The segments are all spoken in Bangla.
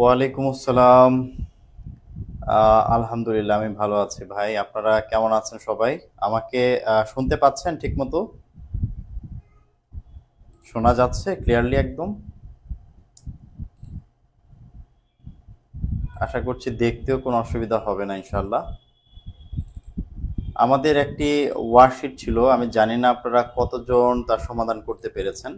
ওয়ালাইকুম আসসালাম। আলহামদুলিল্লাহ আমি ভালো আছি ভাই। আপনারা কেমন আছেন সবাই? আমাকে শুনতে পাচ্ছেন ঠিকমতো? শোনা যাচ্ছে ক্লিয়ারলি একদম? আশা করছি দেখতেও কোনো অসুবিধা হবে না ইনশাল্লাহ। আমাদের একটি ওয়ার্কশিট ছিল, আমি জানি না আপনারা কতজন তার সমাধান করতে পেরেছেন।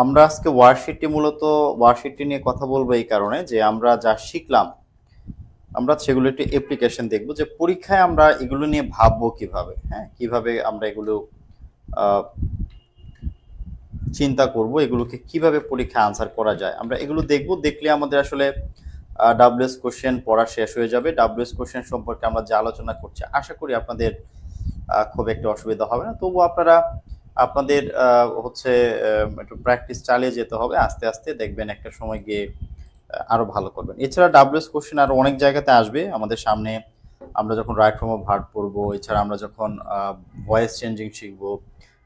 আমরা আজকে ওয়ার্কশিটটি নিয়ে কথা বলবো এই কারণে যে আমরা যা শিখলাম আমরা সেগুলো একটু অ্যাপ্লিকেশন দেখব, যে পরীক্ষায় আমরা এগুলো নিয়ে ভাববো কিভাবে, হ্যাঁ, কিভাবে আমরা এগুলো আহ, চিন্তা করব, এগুলোকে কিভাবে পরীক্ষায় আনসার করা যায় আমরা এগুলো দেখব। দেখলে আমাদের আসলে ডাব্লিউএস কোশ্চেন পড়া শেষ হয়ে যাবে। ডাব্লিউএস কোশ্চেন সম্পর্কে আমরা যে আলোচনা করছি আশা করি আপনাদের খুব একটা অসুবিধা হবে না। তবু আপনারা আপনাদের একটু প্র্যাকটিস চালিয়ে যেতে হবে, আস্তে আস্তে দেখবেন একটা সময় গিয়ে আরো ভালো করবেন। এছাড়া ডাব্লিউএস কোশ্চেন আরো অনেক জায়গাতে আসবে আমাদের সামনে। আমরা যখন রাইট ফর্ম অফ ভার্ব পড়বো, এছাড়া আমরা যখন ভয়েস চেঞ্জিং শিখবো,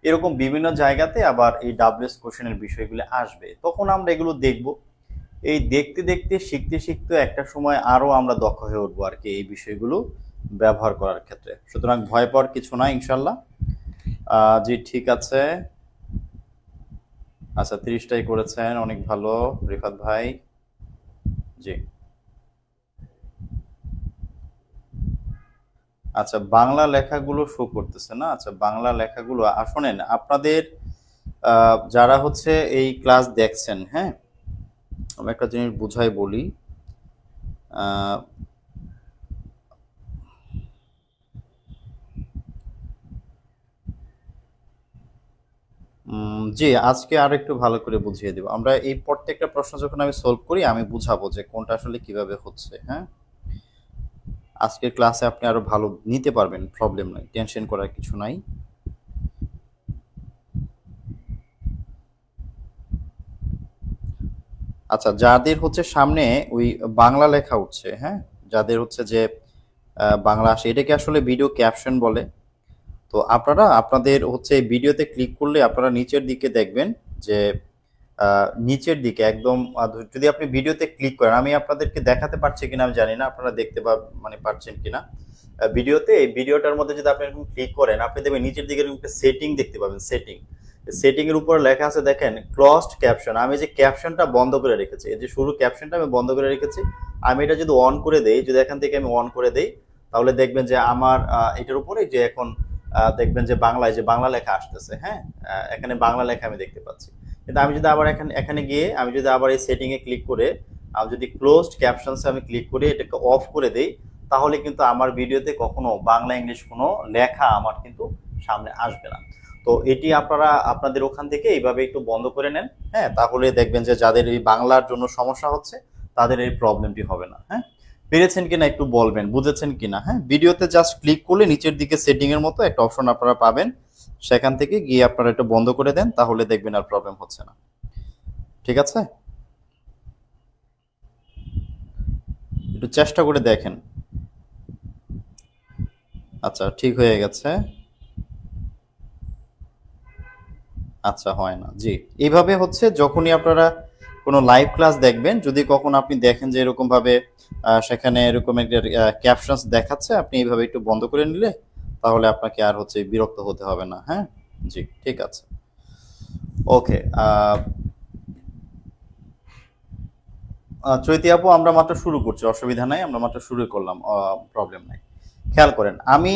এরকম বিভিন্ন জায়গাতে আবার এই ডাব্লিউএস কোশ্চেনের বিষয়গুলো আসবে, তখন আমরা এগুলো দেখব। এই দেখতে দেখতে শিখতে শিখতে একটা সময় আরো আমরা দক্ষ হয়ে উঠবো আর কি এই বিষয়গুলো ব্যবহার করার ক্ষেত্রে। সুতরাং ভয় পাওয়ার কিছু না ইনশাল্লাহ। জি ঠিক আছে। আচ্ছা 30টাই করেছেন, অনেক ভালো রিফাত ভাই। জি আচ্ছা, বাংলা লেখাগুলো শো করতেছে না। আচ্ছা বাংলা লেখাগুলো শোনেন আপনাদের যারা হচ্ছে এই ক্লাস দেখছেন, হ্যাঁ, আমি একটা জিনিস বুঝাই বলি। আহ, জি আজকে আর একটু ভালো করে বুঝিয়ে দেব। আমরা এই প্রত্যেকটা প্রশ্ন যখন আমি সলভ করি আমি বুঝাবো যে কোনটা আসলে কিভাবে হচ্ছে। হ্যাঁ, আজকের ক্লাসে আপনি আরো ভালো নিতে পারবেন, প্রবলেম নাই, টেনশন করার কিছু নাই। আচ্ছা যাদের হচ্ছে সামনে ওই বাংলা লেখা উঠছে, হ্যাঁ, যাদের হচ্ছে যে বাংলা আসে, এটাকে আসলে ভিডিও ক্যাপশন বলে। তো আপনারা আপনাদের হচ্ছে ভিডিওতে ক্লিক করলে আপনারা নিচের দিকে দেখবেন যে নিচের দিকে একদম যদি আপনি ভিডিওতে ক্লিক করেন, আমি আপনাদেরকে দেখাতে পারছি কিনা আমি জানি না, আপনারা দেখতে মানে পারছেন কিনা ভিডিওতে। এই ভিডিওটার মধ্যে যদি আপনি এরকম ক্লিক করেন, আপনি দেখবেন নিচের দিকে এরকম একটা সেটিং দেখতে পাবেন। সেটিং এর উপর লেখা আছে দেখেন ক্লোজড ক্যাপশন। আমি যে ক্যাপশনটা বন্ধ করে রেখেছি, এই যে শুরু ক্যাপশনটা আমি বন্ধ করে রেখেছি, আমি এটা যদি অন করে দেই, যদি এখান থেকে আমি অন করে দেই, তাহলে দেখবেন যে আমার এটার উপরে যে এখন দেখবেন যে বাংলায় যে বাংলা লেখা আসতেছে, হ্যাঁ, এখানে বাংলা লেখা আমি দেখতে পাচ্ছি। কিন্তু আমি যদি আবার এখানে এখানে গিয়ে আমি যদি আবার এই সেটিং এ ক্লিক করে আমি যদি ক্লোজড ক্যাপশনস আমি ক্লিক করে এটাকে অফ করে দেই, তাহলে কিন্তু আমার ভিডিওতে কখনো বাংলা ইংলিশ কোনো লেখা আমার কিন্তু সামনে আসবে না। তো এটি আপনারা আপনাদের ওখান থেকে এইভাবে একটু বন্ধ করে নেন, হ্যাঁ, তাহলে দেখবেন যে যাদের এই বাংলার জন্য সমস্যা হচ্ছে তাদের এই প্রবলেমটি হবে না। হ্যাঁ, পেরেছেন কিনা একটু বলবেন, বুঝেছেন কিনা। হ্যাঁ, ভিডিওতে জাস্ট ক্লিক করলে নিচের দিকে সেটিং এর মতো একটা অপশন আপনারা পাবেন, সেখান থেকে গিয়ে আপনারা এটা বন্ধ করে দেন, তাহলে দেখবেন আর প্রবলেম হচ্ছে না। ঠিক আছে, একটু চেষ্টা করে দেখেন। আচ্ছা ঠিক হয়ে গেছে। আচ্ছা হয় না, জি। এইভাবে হচ্ছে যখনই আপনারা কোনো লাইভ ক্লাস দেখবেন, যদি কখনো আপনি দেখেন যে এরকম ভাবে সেখানে এরকম একটা ক্যাপশনস দেখাচ্ছে, আপনি এইভাবে একটু বন্ধ করে নিলে তাহলে আপনাকে আর হচ্ছে বিরক্ত হতে হবে না। হ্যাঁ, জি ঠিক আছে। ওকে, চৈতি আপু আমরা মাত্র শুরু করছি, অসুবিধা নাই, আমরা মাত্র শুরু করলাম, প্রবলেম নাই। খেয়াল করেন আমি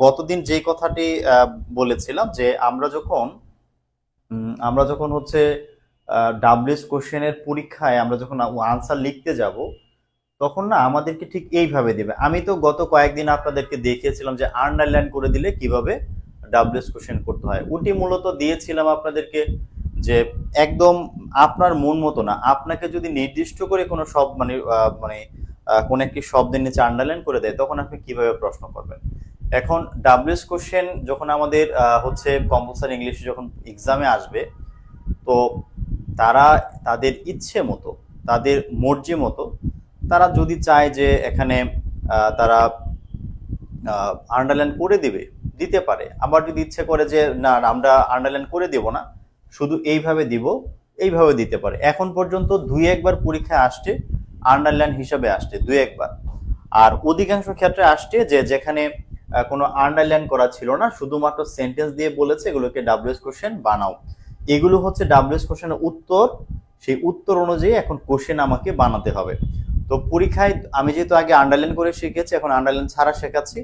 গতদিন যেই কথাটি বলেছিলাম যে আমরা যখন হচ্ছে ডাব্লিউএস কোশ্চেনের পরীক্ষায় আমরা যখন আনসার লিখতে যাব, তখন না আমাদেরকে ঠিক এইভাবে দিবে। আমি তো গত কয়েকদিন আপনাদেরকে দেখিয়েছিলাম যে আন্ডারলাইন করে দিলে কিভাবে ডাব্লিউএস কোশ্চেন করতে হয়। ওটি মূলত দিয়েছিলাম আপনাদেরকে যে একদম আপনার মন মতো না, আপনাকে যদি নির্দিষ্ট করে কোনো শব্দ কোন একটি শব্দের নিচে আন্ডারলাইন করে দেয়, তখন আপনি কিভাবে প্রশ্ন করবেন। এখন ডাব্লিউএস কোশ্চেন যখন আমাদের হচ্ছে কম্পালসারি ইংলিশে যখন এক্সামে আসবে, তো তারা তাদের ইচ্ছে মতো, তাদের মর্জি মতো, তারা যদি চায় যে এখানে তারা আন্ডারলাইন করে দিতে পারে। আবার যদি ইচ্ছে করে যে না আমরা আন্ডারলাইন করে দেব না, শুধু এইভাবে দিব, এইভাবে দিতে পারে। এখন পর্যন্ত 2-1 বার পরীক্ষায় আসছে আন্ডারলাইন হিসাবে আসছে 2-1 বার। আর অধিকাংশ ক্ষেত্রে আসছে যে যেখানে কোনো আন্ডারলাইন করা ছিল না, শুধুমাত্র সেন্টেন্স দিয়ে বলেছে এগুলোকে ডাব্লিউএস কোশ্চেন বানাও। এগুলো হচ্ছে ডাব্লিউএস কোশ্চেনের উত্তর, সেই উত্তর অনুযায়ী এখন কোশ্চেন আমাকে বানাতে হবে। তো পরীক্ষায় আমি যেহেতু আগে আন্ডারলাইন করে শিখেছি, এখন আন্ডারলাইন ছাড়া শেখাচ্ছি।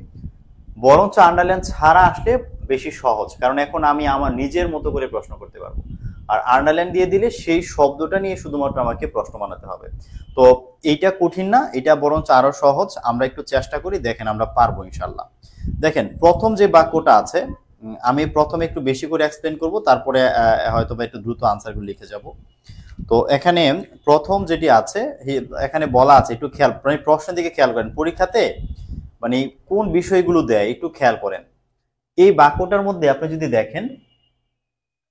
বরঞ্চ আন্ডারলাইন ছাড়া আসলে বেশি সহজ, কারণ এখন আমি আমার নিজের মতো করে প্রশ্ন করতে পারবো। আর আন্ডারলাইন দিয়ে দিলে সেই শব্দটা নিয়ে শুধুমাত্র আমাকে প্রশ্ন বানাতে হবে। তো এইটা কঠিন না, এটা বরঞ্চ আরো সহজ। আমরা একটু চেষ্টা করি, দেখেন আমরা পারবো ইনশাল্লাহ। দেখেন প্রথম যে বাক্যটা আছে, আমি প্রথমে একটু বেশি করে এক্সপ্লেন করব, তারপরে হয়তো বা একটু দ্রুত আনসারগুলো লিখে যাব। তো এখানে প্রথম যেটি আছে, এখানে বলা আছে, একটু খেয়াল, মানে প্রশ্নের দিকে খেয়াল করেন, পরীক্ষাতে মানে কোন বিষয়গুলো দেয় একটু খেয়াল করেন। এই বাক্যটার মধ্যে আপনি যদি দেখেন,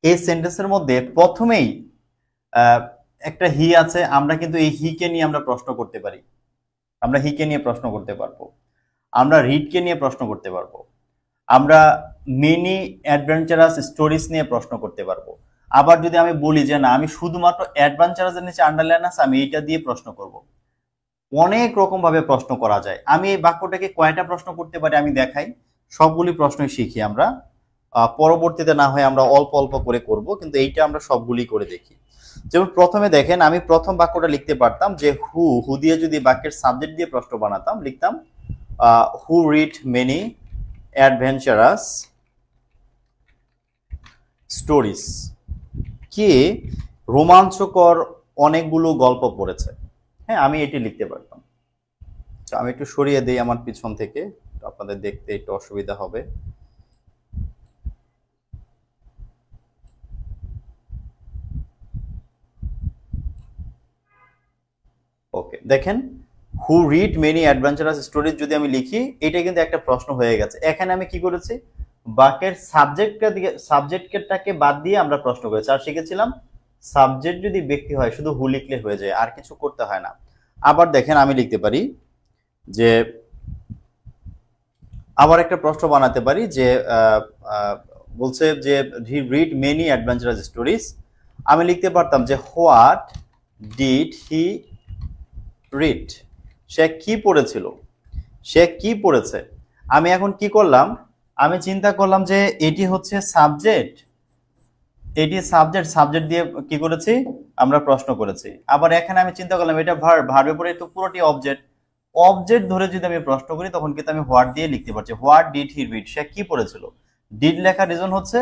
এই সেন্টেন্সের মধ্যে প্রথমেই একটা হি আছে। আমরা কিন্তু এই হি কে নিয়ে আমরা প্রশ্ন করতে পারি, আমরা হি কে নিয়ে প্রশ্ন করতে পারবো, আমরা রিড কে নিয়ে প্রশ্ন করতে পারবো, আমরা মেনি অ্যাডভেঞ্চারাস স্টোরিজ নিয়ে প্রশ্ন করতে পারবো। আবার যদি আমি বলি যে না, আমি শুধুমাত্র অ্যাডভেঞ্চারাসের নিচে আন্ডারলাইন আছে, আমি এইটা দিয়ে প্রশ্ন করব। অনেক রকম ভাবে প্রশ্ন করা যায়। আমি এই বাক্যটাকে কয়টা প্রশ্ন করতে পারি আমি দেখাই, সবগুলি প্রশ্নই শিখি আমরা। পরবর্তীতে না হয় আমরা অল্প অল্প করে করব, কিন্তু এইটা আমরা সবগুলি করে দেখি। যেমন প্রথমে দেখেন, আমি প্রথম বাক্যটা লিখতে পারতাম যে হু দিয়ে যদি বাক্যের সাবজেক্ট দিয়ে প্রশ্ন বানাতাম, লিখতাম হু রিড মেনি অ্যাডভেঞ্চারাস স্টোরিজ, কে রোমাঞ্চকর অনেকগুলো গল্প পড়েছে। হ্যাঁ, আমি এটি লিখতে পারতাম। আমি একটু সরিয়ে দেই আমার পিছন থেকে, আপনাদের দেখতে একটু অসুবিধা হবে। ওকে, দেখেন হু রিড মেনি অ্যাডভেঞ্চারাস স্টোরিজ যদি আমি লিখি, এটা কিন্তু একটা প্রশ্ন হয়ে গেছে। এখানে আমি কি করেছি, বাক্যের সাবজেক্টটাকে বাদ দিয়ে আমরা প্রশ্ন করেছি। আর শিখেছিলাম সাবজেক্ট যদি ব্যক্তি হয় শুধু হু লিখলে হয়ে যায়, আর কিছু করতে হয় না। আবার দেখেন আমি লিখতে পারি যে, আবার একটা প্রশ্ন বানাতে পারি যে বলছে যে he read many adventurous stories, আমি লিখতে পারতাম যে হোয়াট ডিড হি রিড, সে কি পড়েছিল, সে কি পড়েছে। আমি এখন কি করলাম, আমি চিন্তা করলাম যে এটি হচ্ছে সাবজেক্ট, এটি সাবজেক্ট দিয়ে কি করেছি আমরা প্রশ্ন করেছি। আবার এখানে আমি চিন্তা করলাম এটা ভার্ব, ভার্বের পরে তো পুরোটি অবজেক্ট ধরে যদি আমি প্রশ্ন করি, তখন কিন্তু আমি হোয়াট দিয়ে লিখতে পারছি। হোয়াট ডিড হি রিড, সে কি পড়েছিল। ডিড লেখার রিজন হচ্ছে,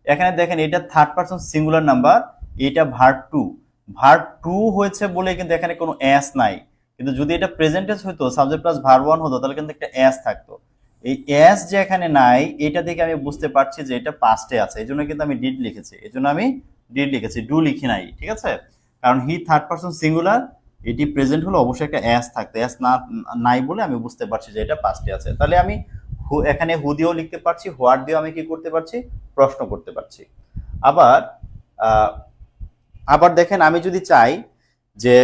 এখানে দেখেন এটা থার্ড পারসন সিঙ্গুলার নাম্বার, এটা ভার্ব টু হয়েছে বলে কিন্তু এখানে কোনো এস নাই। কিন্তু যদি এটা প্রেজেন্ট টেন্স হতো, সাবজেক্ট প্লাস ভার্ব ওয়ান হতো, তাহলে কিন্তু একটা এস থাকতো। এই এস যে এখানে নাই, এটা থেকে আমি বুঝতে পারছি যে এটা পাস্টে আছে, এই জন্য কিন্তু আমি ডিড লিখেছি, এই জন্য আমি ডিড লিখেছি, ডু লিখি নাই। ঠিক আছে, কারণ হি থার্ড পারসন সিঙ্গুলার, এটি প্রেজেন্ট হলো, অবশ্যই একটা এস থাকতো, এস নাই বলে আমি বুঝতে পারছি যে এটা পাস্টে আছে। তাহলে আমি এখানে হু দিয়েও লিখতে পারছি, হোয়াট দিয়েও আমি কি করতে পারছি, প্রশ্ন করতে পারছি। আবার দেখেন, আমি যদি চাই যে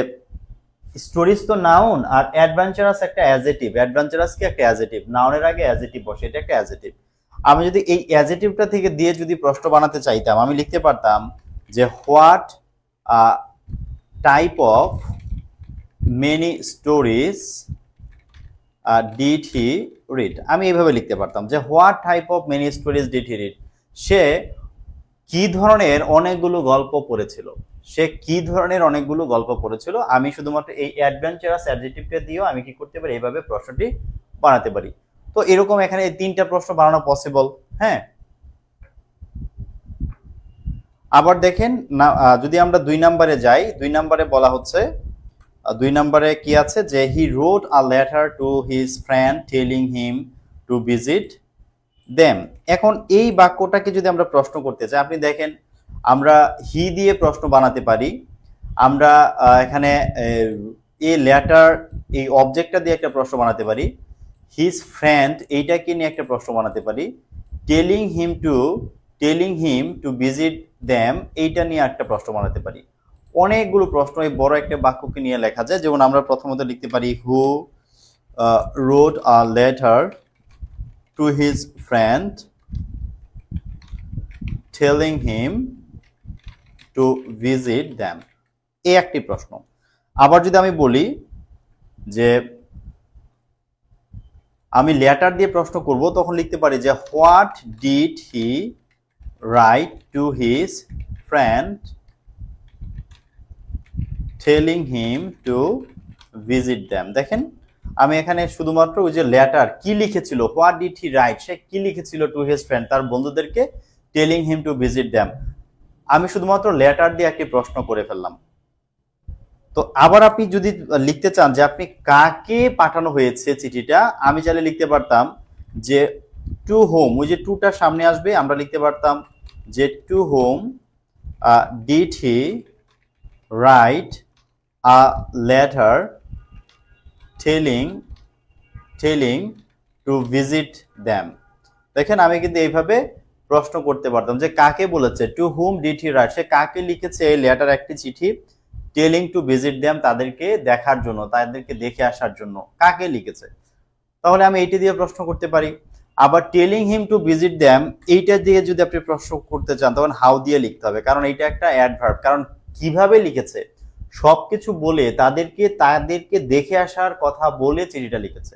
স্টোরিজ তো নাউন, আর অ্যাডভেঞ্চারাস একটা অ্যাডজেক্টিভ, অ্যাডভেঞ্চারাস কি একটা অ্যাডজেক্টিভ, নাউনের আগে অ্যাডজেক্টিভ বসে, এটা একটা অ্যাডজেক্টিভ। আমি যদি এই অ্যাডজেক্টিভটা থেকে দিয়ে যদি প্রশ্ন বানাতে চাইতাম, আমি লিখতে পারতাম যে what type of many stories did he read. আমি এইভাবে লিখতে পারতাম যে what type of many stories did he read, সে কি ধরনের অনেকগুলো গল্প পড়েছিল, সে কি ধরনের অনেকগুলো গল্প পড়েছিল। আমি শুধুমাত্র এই অ্যাডভেঞ্চারাস অ্যাডজেক্টিভটা দিয়েও আমি কি করতে পারি, এইভাবে প্রশ্নটি বানাতে পারি। তো এরকম এখানে তিনটা প্রশ্ন বানানো পসিবল। হ্যাঁ, আবার দেখেন না, যদি আমরা 2 নম্বরে যাই, 2 নম্বরে বলা হচ্ছে, 2 নম্বরে কি আছে যে he wrote a letter to his friend telling him to visit them. এখন এই বাক্যটাকে যদি আমরা প্রশ্ন করতে চাই, আপনি দেখেন আমরা হি দিয়ে প্রশ্ন বানাতে পারি, আমরা এখানে এ লেটার এই অবজেক্টটা দিয়ে একটা প্রশ্ন বানাতে পারি, হিজ ফ্রেন্ড এইটাকে নিয়ে একটা প্রশ্ন বানাতে পারি, telling him to visit them এইটা নিয়ে একটা প্রশ্ন বানাতে পারি। অনেকগুলো প্রশ্ন এই বড় একটা বাক্যকে নিয়ে লেখা যায়। যেমন আমরা প্রথমত লিখতে পারি who wrote a letter to his friend telling him to visit them, এই একটি প্রশ্ন। আবার যদি আমি বলি যে আমি লেটার দিয়ে প্রশ্ন করব, তখন লিখতে পারি যে what did he right two his friend telling him to visit them. দেখেন আমি এখানে শুধুমাত্র ওই যে লেটার কি লিখেছিল, হোয়াট ডিড হি রাইট, সে কি লিখেছিল টু হিজ ফ্রেন্ড, তার বন্ধুদেরকে, telling him to visit them, আমি শুধুমাত্র লেটার দিয়ে একটি প্রশ্ন করে ফেললাম। তো আবার আপনি যদি লিখতে চান যে আপনি কাকে পাঠানো হয়েছে চিঠিটা, আমি চাইলে লিখতে পারতাম যে টু হোম, ওই যে টুটার সামনে আসবে, আমরা লিখতে পারতাম যে to whom did he write a letter telling to visit them. দেখেন আমি কিন্তু এইভাবে প্রশ্ন করতে পারতাম যে কাকে বলেছে, to whom did he write, সে কাকে লিখেছে এই লেটার একটি চিঠি, টেলিং টু ভিজিট দ্যাম, তাদেরকে দেখার জন্য, তাদেরকে দেখে আসার জন্য, কাকে লিখেছে। তাহলে আমি এইটা দিয়ে প্রশ্ন করতে পারি। আবার telling him to visit them, এইটা দিয়ে যদি আপনি প্রশ্ন করতে চান তখন হাউ দিয়ে লিখতে হবে, কারণ এইটা একটা অ্যাডভার্ব, কারণ কিভাবে লিখেছে সবকিছু বলে তাদেরকে দেখে আসার কথা বলে চিঠিটা লিখেছে।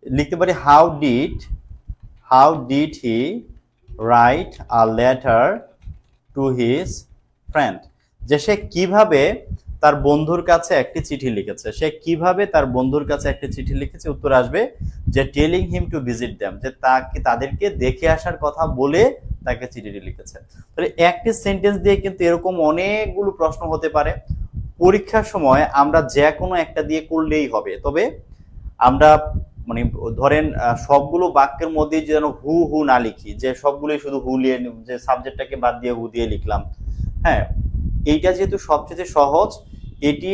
লিখতে পারি how did he write a letter to his friend, যে সে কিভাবে তার বন্ধুর কাছে একটি চিঠি লিখেছে, সে কিভাবে তার বন্ধুর কাছে একটি চিঠি লিখেছে, উত্তর আসবে যে telling him to visit them, যে তাদেরকে দেখে আসার কথা বলে তাকে চিঠিটি লিখেছে। তাহলে একটি সেন্টেন্স দিয়ে কিন্তু এরকম অনেকগুলো প্রশ্ন হতে পারে। পরীক্ষার সময় আমরা যে কোনো একটা দিয়ে করলেই হবে, তবে আমরা মানে ধরেন সবগুলো বাক্যের মধ্যে যেন হু হু না লিখি, যে সবগুলোই শুধু হু দিয়ে, যে সাবজেক্টটাকে বাদ দিয়ে হু দিয়ে লিখলাম। হ্যাঁ, এইটা যেহেতু সবচেয়ে সহজ, এটি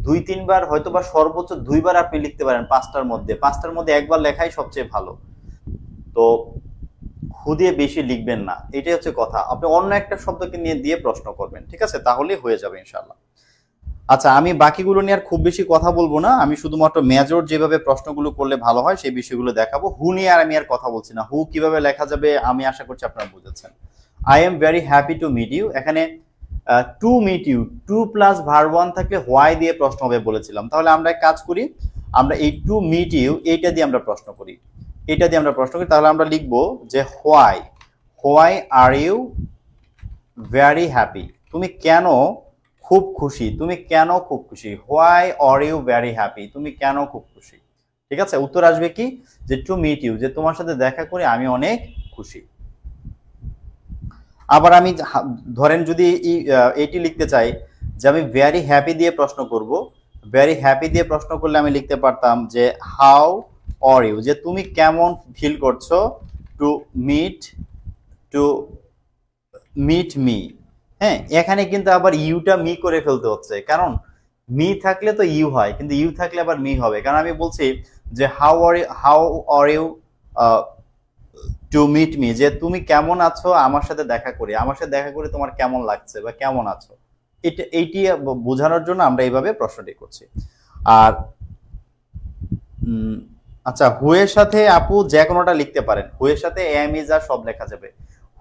2-3 বার হয়তো বা সর্বোচ্চ 2বার আপনি লিখতে পারেন 5টার মধ্যে একবার লেখাই সবচেয়ে ভালো। তো হু দিয়ে বেশি লিখবেন না, এটাই হচ্ছে কথা। আপনি অন্য একটা শব্দকে নিয়ে দিয়ে প্রশ্ন করবেন, ঠিক আছে, তাহলে হয়ে যাবে ইনশাল্লাহ। আচ্ছা, আমি বাকিগুলো নিয়ে আর খুব বেশি কথা বলবো না, আমি শুধুমাত্র মেজর যেভাবে প্রশ্নগুলো করলে ভালো হয় সেই বিষয়গুলো দেখাবো। হু নিয়ে আর আমি আর কথা বলছি না, হু কিভাবে লেখা যাবে আমি আশা করছি আপনারা বুঝেছেন। I am very happy to meet you, এখানে to meet you, to plus verb one থাকলে হোয়াই দিয়ে প্রশ্ন হবে বলেছিলাম। তাহলে আমরা এক কাজ করি, আমরা এই টু মিট ইউ এইটা দিয়ে আমরা প্রশ্ন করি, তাহলে আমরা লিখবো যে why are you very happy, তুমি কেন খুব খুশি, why are you very happy, তুমি কেন খুব খুশি। ঠিক আছে, উত্তর আসবে কি যে টু মিট ইউ, যে তোমার সাথে দেখা করে আমি অনেক খুশি। আবার আমি ধরেন যদি এটি লিখতে চাই যে আমি ভেরি হ্যাপি দিয়ে প্রশ্ন করব, ভেরি হ্যাপি দিয়ে প্রশ্ন করলে আমি লিখতে পারতাম যে হাউ আর ইউ, যে তুমি কেমন ফিল করছো, টু মিট মি। হ্যাঁ, এখানে কিন্তু আবার ইউটা মি করে ফেলতে হচ্ছে, কারণ মি থাকলে তো ইউ হয়, কিন্তু ইউ থাকলে আবার মি হবে, কারণ আমি বলছি যে how are you to meet me, যে তুমি কেমন আছো আমার সাথে দেখা করে তোমার কেমন লাগছে বা কেমন আছো, এইটি বোঝানোর জন্য আমরা এইভাবে প্রশ্নটি করছি। আর আচ্ছা, হু এর সাথে আপু যে কোনোটা লিখতে পারেন, হু এর সাথে এম ইজ আর সব লেখা যাবে।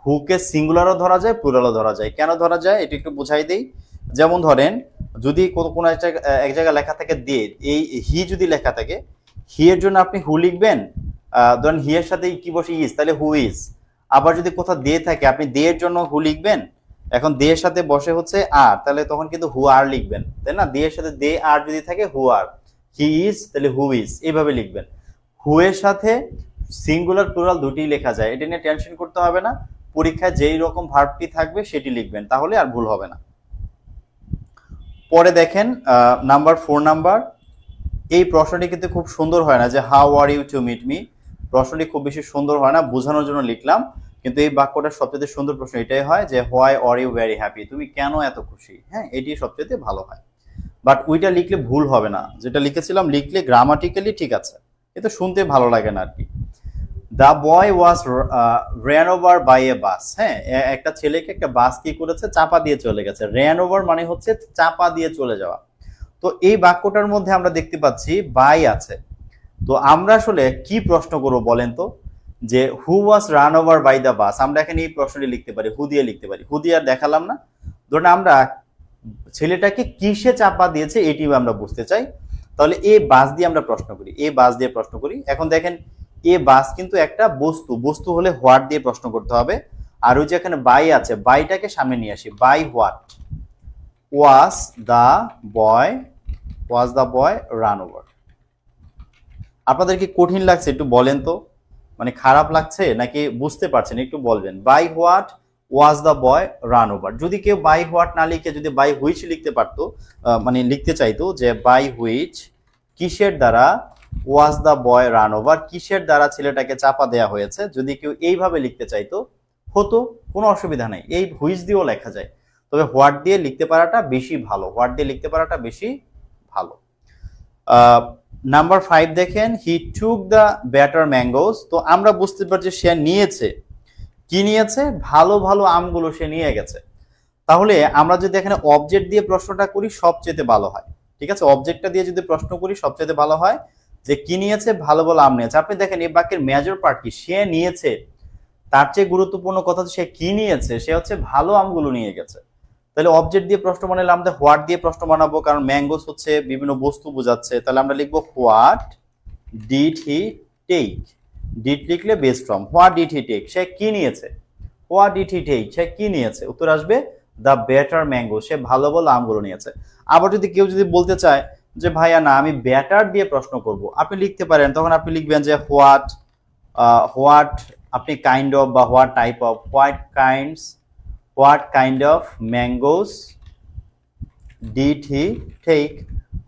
হুকে সিঙ্গুলারও ধরা যায়, প্লুরালও ধরা যায়। কেন ধরা যায় এটা একটু বুঝাই দেই। যেমন ধরেন যদি কোনো এক জায়গায় লেখা থাকে দে, এই হি যদি লেখা থাকে, হি এর জন্য আপনি হু লিখবেন, ধরেন হি এর সাথে কি বসে ইজ, তাহলে হু ইজ। আবার যদি কোথাও দে থাকে আপনি দে এর জন্য হু লিখবেন, এখন দে এর সাথে বসে হচ্ছে আর, তাহলে তখন কিন্তু হু আর লিখবেন, তাই না। দে এর সাথে দে আর যদি থাকে হু আর, হি ইজ তাহলে হু ইজ, এইভাবে লিখবেন। হু এর সাথে সিঙ্গুলার প্লুরাল দুটিই লেখা যায়, এটা নিয়ে টেনশন করতে হবে না। পরীক্ষায় যেই রকম ভার্বটি থাকবে সেটি লিখবেন, তাহলে আর ভুল হবে না। পরে দেখেন নাম্বার 4, এই প্রশ্নটি কিন্তু খুব সুন্দর হয় না, যে how are you to meet me, প্রশ্নটি খুব বেশি সুন্দর হয় না, বোঝানোর জন্য লিখলাম, কিন্তু এই বাক্যটা সবচেয়ে সুন্দর প্রশ্ন এটাই হয় যে why are you very happy, তুমি কেন এত খুশি। হ্যাঁ, এটি সবচেয়ে ভালো হয়, বাট ওইটা লিখলে ভুল হবে না, যেটা লিখেছিলাম লিখলে গ্রামাটিক্যালি ঠিক আছে, এটা শুনতে ভালো লাগে না আর কি। The boy was ran over by a bus, হ্যাঁ, একটা ছেলেকে একটা বাস কি করেছে, চাপা দিয়ে চলে গেছে। ran over মানে হচ্ছে চাপা দিয়ে চলে যাওয়া। তো এই বাক্যটার মধ্যে আমরা দেখতে পাচ্ছি বাই আছে, তো আমরা আসলে কি প্রশ্ন করবো বলেন তো, যে who was run over by the bus, আমরা এখানে এই প্রশ্নটি লিখতে পারি, হু দিয়ে লিখতে পারি, হু দিয়ে আর দেখালাম না, ধরুন আমরা ছেলেটাকে কিসে চাপা দিয়েছে এটি আমরা বুঝতে চাই, তাহলে এ বাস দিয়ে আমরা প্রশ্ন করি, এ বাস দিয়ে প্রশ্ন করি। এখন দেখেন এ বাস কিন্তু একটা বস্তু, বস্তু হলে হোয়াট দিয়ে প্রশ্ন করতে হবে। আর ওই যে এখানে বাই আছে, বাইটাকে সামনে নিয়ে আসি, by what was the boy run over. আপনাদের কি কঠিন লাগছে একটু বলেন তো, মানে খারাপ লাগছে নাকি বুঝতে পারছেন একটু বলবেন। By what was the boy run over. যদি কেউ বাই হোয়াট না লিখে যদি বাই হুইচ লিখতে পারতো, মানে লিখতে চাইতো যে বাই হুইচ কিসের দ্বারা ওয়াজ দ্য বয় রান ওভার, কিসের দ্বারা ছেলেটাকে চাপা দেয়া হয়েছে, যদি কেউ এইভাবে লিখতে চাইতো হতো, কোনো অসুবিধা নাই, এই হুইচ দিয়েও লেখা যায়। তবে হোয়াট দিয়ে লিখতে পারাটা বেশি ভালো, হোয়াট দিয়ে লিখতে পারাটা বেশি ভালো। নাম্বার 5 দেখেন, হি টুক দ্য বেটার ম্যাঙ্গোস। তো আমরা বুঝতে পারছি সে নিয়েছে, কি নিয়েছে, ভালো ভালো আমগুলো সে নিয়ে গেছে। তাহলে আমরা যদি এখানে অবজেক্ট দিয়ে প্রশ্নটা করি সবচেয়ে ভালো হয়, ঠিক আছে, অবজেক্টটা দিয়ে যদি প্রশ্ন করি সবচেয়ে ভালো হয়, যে কি নিয়েছে, ভালো ভালো আম নিয়েছে। আপনি দেখেন এই বাক্যের মেজর পার্ট কি, সে নিয়েছে, তার চেয়ে গুরুত্বপূর্ণ কথা সে কি নিয়েছে, সে হচ্ছে ভালো আমগুলো নিয়ে গেছে। তাহলে অবজেক্ট দিয়ে প্রশ্ন বানালে আমরা হোয়াট দিয়ে প্রশ্ন বানাবো, কারণ ম্যাঙ্গোস হচ্ছে বিভিন্ন বস্তু বোঝাচ্ছে। তাহলে আমরা লিখবো what did he take, did লিখলে base form, what did he take, সে কি নিয়েছে, হোয়াট ডিড হি টেক, সে কি নিয়েছে, উত্তর আসবে দ্য বেটার ম্যাঙ্গো, সে ভালো ভালো আমগুলো নিয়েছে। আবার যদি কেউ যদি বলতে চায় যে ভাইয়া না আমি বেটার দিয়ে প্রশ্ন করব, আপনি লিখতে পারেন, তখন আপনি লিখবেন যে হোয়াট হোয়াট আপনি কাইন্ড অফ বা what type of, what kind of mangoes did he take.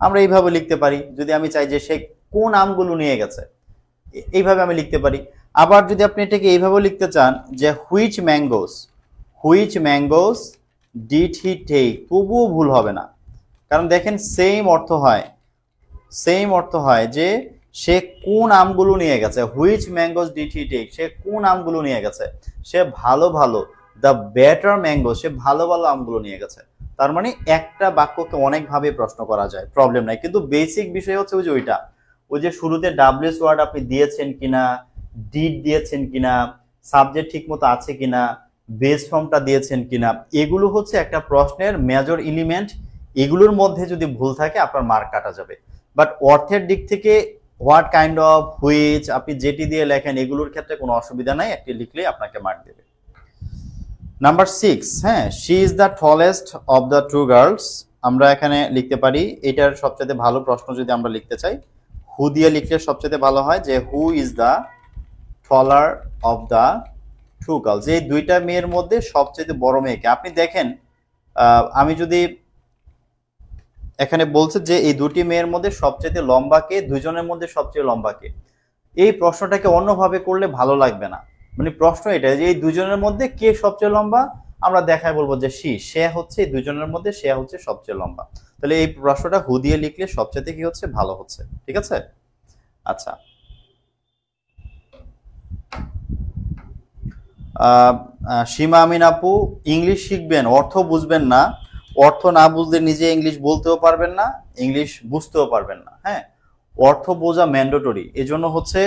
আমরা এইভাবে লিখতে পারি। যদি আমি চাই যে সে কোন আমগুলো নিয়ে গেছে, এইভাবে আমি লিখতে পারি। আবার যদি আপনি এটাকে এইভাবে লিখতে চান যে which mangoes did he take, তবুও ভুল হবে না, কারণ দেখেন সেম অর্থ হয় যে সে কোন আমগুলো নিয়ে গেছে, which mangoes did he take, সে কোন আমগুলো নিয়ে গেছে, সে ভালো ভালো, দ্য বেটার ম্যাঙ্গো, সে ভালো ভালো আমগুলো নিয়ে গেছে। তার মানে একটা বাক্যকে অনেকভাবে প্রশ্ন করা যায়, প্রবলেম নাই। কিন্তু বেসিক বিষয় হচ্ছে ওই যে শুরুতে ডাব্লিউএস ওয়ার্ড আপনি দিয়েছেন কিনা, ডিড দিয়েছেন কিনা, সাবজেক্ট ঠিক মতো আছে কিনা, বেস ফর্মটা দিয়েছেন কিনা, এগুলো হচ্ছে একটা প্রশ্নের মেজর এলিমেন্ট। এগুলোর মধ্যে যদি ভুল থাকে আপনার মার্ক কাটা যাবে। বাট অর্থের দিক থেকে হোয়াট কাইন্ড অফ, হুইচ আপনি যেটি দিয়ে লেখেন এগুলোর ক্ষেত্রে কোনো অসুবিধা নাই, একটি লিখলেই আপনাকে মার্ক দেবে। নাম্বার 6, হ্যাঁ, she is the tallest of the two girls. আমরা এখানে লিখতে পারি, এটার সবচেয়ে ভালো প্রশ্ন যদি আমরা লিখতে চাই হু দিয়ে লিখলে সবচেয়ে ভালো হয়, যে who is the taller of the two girls, এই দুইটা মেয়ের মধ্যে সবচেয়ে বড় মেয়েকে। আপনি দেখেন আমি যদি এখানে বলছে যে এই দুটি মেয়ের মধ্যে সবচেয়ে লম্বা কে, দুইজনের মধ্যে সবচেয়ে লম্বা কে, এই প্রশ্নটাকে অন্যভাবে করলে ভালো লাগবে না। মানে প্রশ্ন এটা যে এই দুজনের মধ্যে কে সবচেয়ে লম্বা, আমরা দেখায় বলবো যে সে হচ্ছে এই দুজনের মধ্যে সে হচ্ছে সবচেয়ে লম্বা। তাহলে এই প্রশ্নটা হু দিয়ে লিখলে সবচেয়ে কি হচ্ছে, ভালো হচ্ছে, ঠিক আছে। আচ্ছা, সীমা আমিন আপু, ইংলিশ শিখবেন, অর্থ বুঝবেন না, অর্থ না বুঝলে নিজে ইংলিশ বলতেও পারবেন না, ইংলিশ বুঝতেও পারবেন না। হ্যাঁ, অর্থ বোঝা ম্যান্ডেটরি। এজন্য হচ্ছে